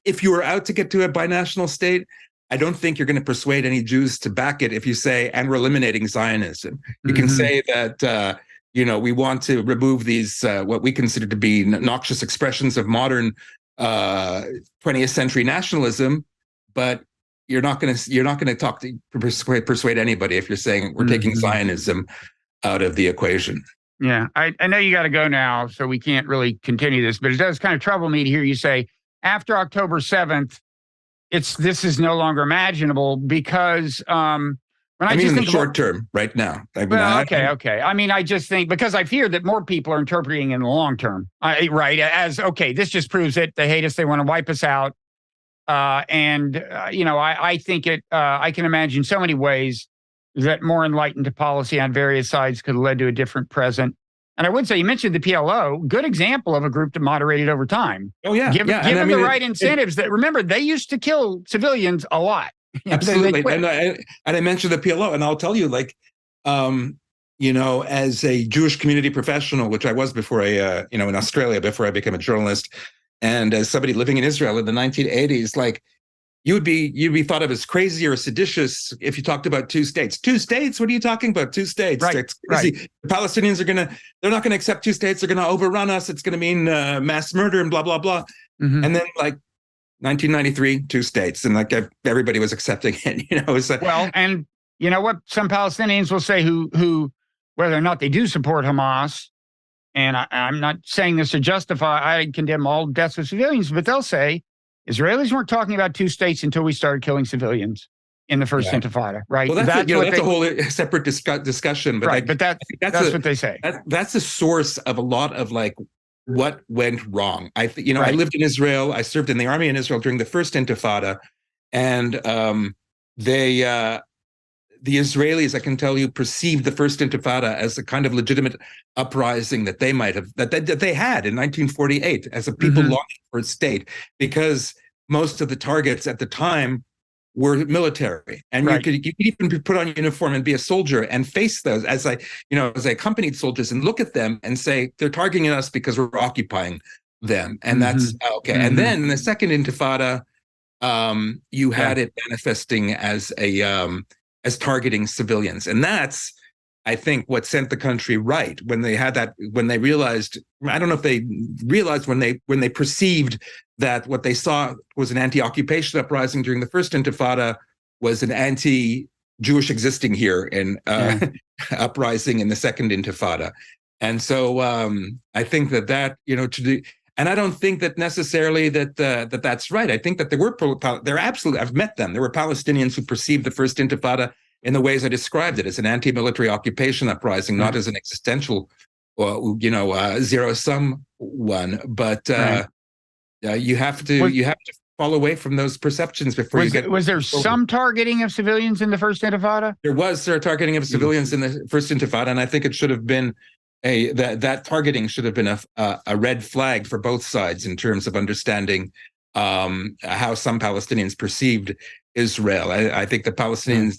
if you were out to get to a binational state, I don't think you're going to persuade any Jews to back it if you say, and we're eliminating Zionism. You can say that, we want to remove these, what we consider to be noxious expressions of modern 20th century nationalism, but you're not going to persuade anybody if you're saying we're taking Zionism out of the equation. Yeah, I know you got to go now, so we can't really continue this, but it does kind of trouble me to hear you say after October 7th, this is no longer imaginable because when I just in think the short term right now. Okay. I mean, I just think because I fear that more people are interpreting in the long term, right? As this just proves it. They hate us. They want to wipe us out. I think I can imagine so many ways that more enlightened policy on various sides could have led to a different present. And I would say, you mentioned the PLO, good example of a group that moderated over time. Oh, yeah. Give them the right incentives. That remember, they used to kill civilians a lot. Absolutely. And I mentioned the PLO, and I'll tell you, as a Jewish community professional, which I was before in Australia, before I became a journalist, and as somebody living in Israel in the 1980s, you'd be thought of as crazy or seditious if you talked about two states. Two states? What are you talking about? Two states? Right, It's crazy. right. The Palestinians they're not gonna accept two states. They're gonna overrun us. It's gonna mean mass murder and blah blah blah. Mm-hmm. And then like 1993, two states, and like everybody was accepting it. It's like, well, and you know what? Some Palestinians will say who whether or not they do support Hamas, and I'm not saying this to justify. I condemn all deaths of civilians, but they'll say Israelis weren't talking about two states until we started killing civilians in the first Intifada, right? Well, that's a whole separate discussion. But right, but that's what they say. That's the source of a lot of like what went wrong. I lived in Israel. I served in the army in Israel during the first Intifada, and the Israelis, I can tell you, perceived the first Intifada as a kind of legitimate uprising that they might have that they had in 1948 as a people longing for a state, because most of the targets at the time were military, and you could even put on uniform and be a soldier and face those as I accompanied soldiers and look at them and say they're targeting us because we're occupying them, and that's okay. And then in the second Intifada, you had it manifesting as as targeting civilians. And that's, I think, what sent the country right when they had that, when they realized, I don't know if they realized when they perceived that what they saw was an anti-occupation uprising during the first Intifada was an anti-Jewish existing here in uprising in the second Intifada. And so I think that and I don't think that necessarily that's right. I think that there absolutely, I've met them. There were Palestinians who perceived the first Intifada in the ways I described it, as an anti-military occupation uprising, not as an existential, zero-sum one. But you have to fall away from those perceptions before you get. Was there some targeting of civilians in the first Intifada? There was targeting of civilians in the first Intifada, and I think it should have been. That targeting should have been a red flag for both sides in terms of understanding how some Palestinians perceived Israel. I think the Palestinian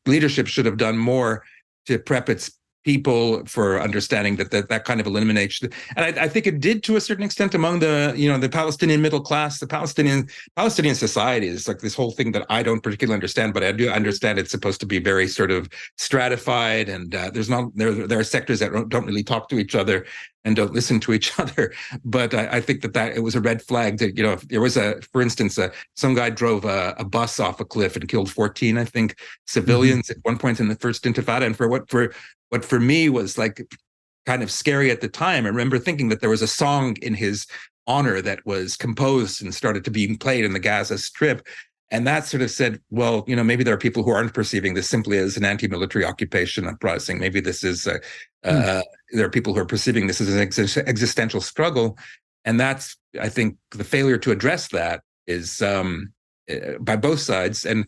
leadership should have done more to prep its people for understanding that kind of elimination. And I think it did to a certain extent among the Palestinian middle class. The Palestinian society is like this whole thing that I don't particularly understand, but I do understand it's supposed to be very sort of stratified, and there are sectors that don't really talk to each other and don't listen to each other. But I think that it was a red flag to, if there was for instance, some guy drove a bus off a cliff and killed 14, I think, civilians at one point in the first Intifada. And for what for me was like kind of scary at the time, I remember thinking that there was a song in his honor that was composed and started to be played in the Gaza Strip. And that sort of said, well, maybe there are people who aren't perceiving this simply as an anti-military occupation uprising. Maybe this is, there are people who are perceiving this as an existential struggle. And that's, I think, the failure to address that is by both sides and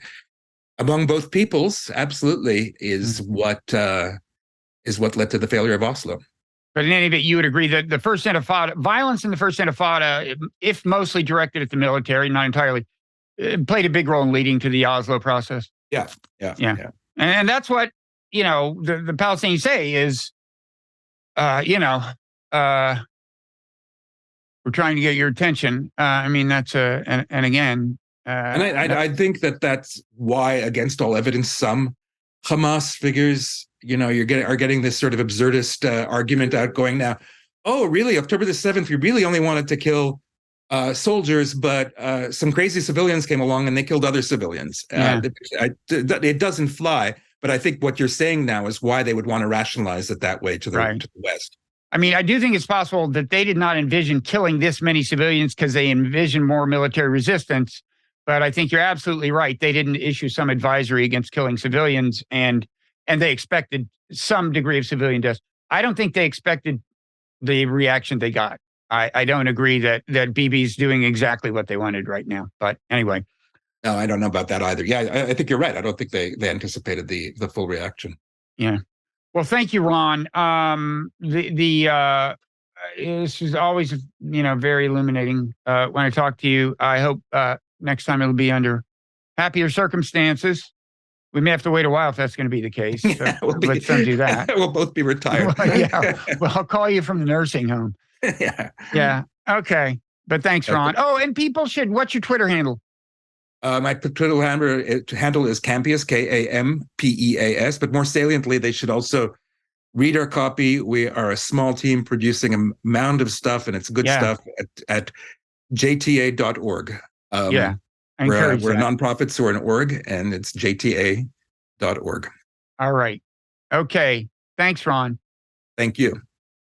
among both peoples, absolutely, is what led to the failure of Oslo. But in any event, you would agree that the first Intifada, violence in the first Intifada, if mostly directed at the military, not entirely, played a big role in leading to the Oslo process. Yeah. And that's what, the Palestinians say is, we're trying to get your attention. That's and again. And I think that's why, against all evidence, some Hamas figures, are getting this sort of absurdist argument out going now. Oh, really? October the 7th, we really only wanted to kill soldiers, but some crazy civilians came along and they killed other civilians. It doesn't fly. But I think what you're saying now is why they would want to rationalize it that way to the West. I do think it's possible that they did not envision killing this many civilians because they envisioned more military resistance. But I think you're absolutely right. They didn't issue some advisory against killing civilians, and they expected some degree of civilian deaths. I don't think they expected the reaction they got. I don't agree that Bibi's doing exactly what they wanted right now. But anyway. No, I don't know about that either. Yeah, I think you're right. I don't think they anticipated the full reaction. Yeah. Well, thank you, Ron. This is always, very illuminating when I talk to you. I hope next time it'll be under happier circumstances. We may have to wait a while if that's going to be the case. So let's don't do that. We'll both be retired. Well, I'll call you from the nursing home. Yeah. Okay. But thanks, Ron. Oh, and people should. What's your Twitter handle? My Twitter handle is Kampeas, Kampeas, but more saliently, they should also read our copy. We are a small team producing a mound of stuff, and it's good stuff at jta.org. Yeah, I we're encourage a that. nonprofit, so we're an org, and it's jta.org. All right. Okay. Thanks, Ron. Thank you.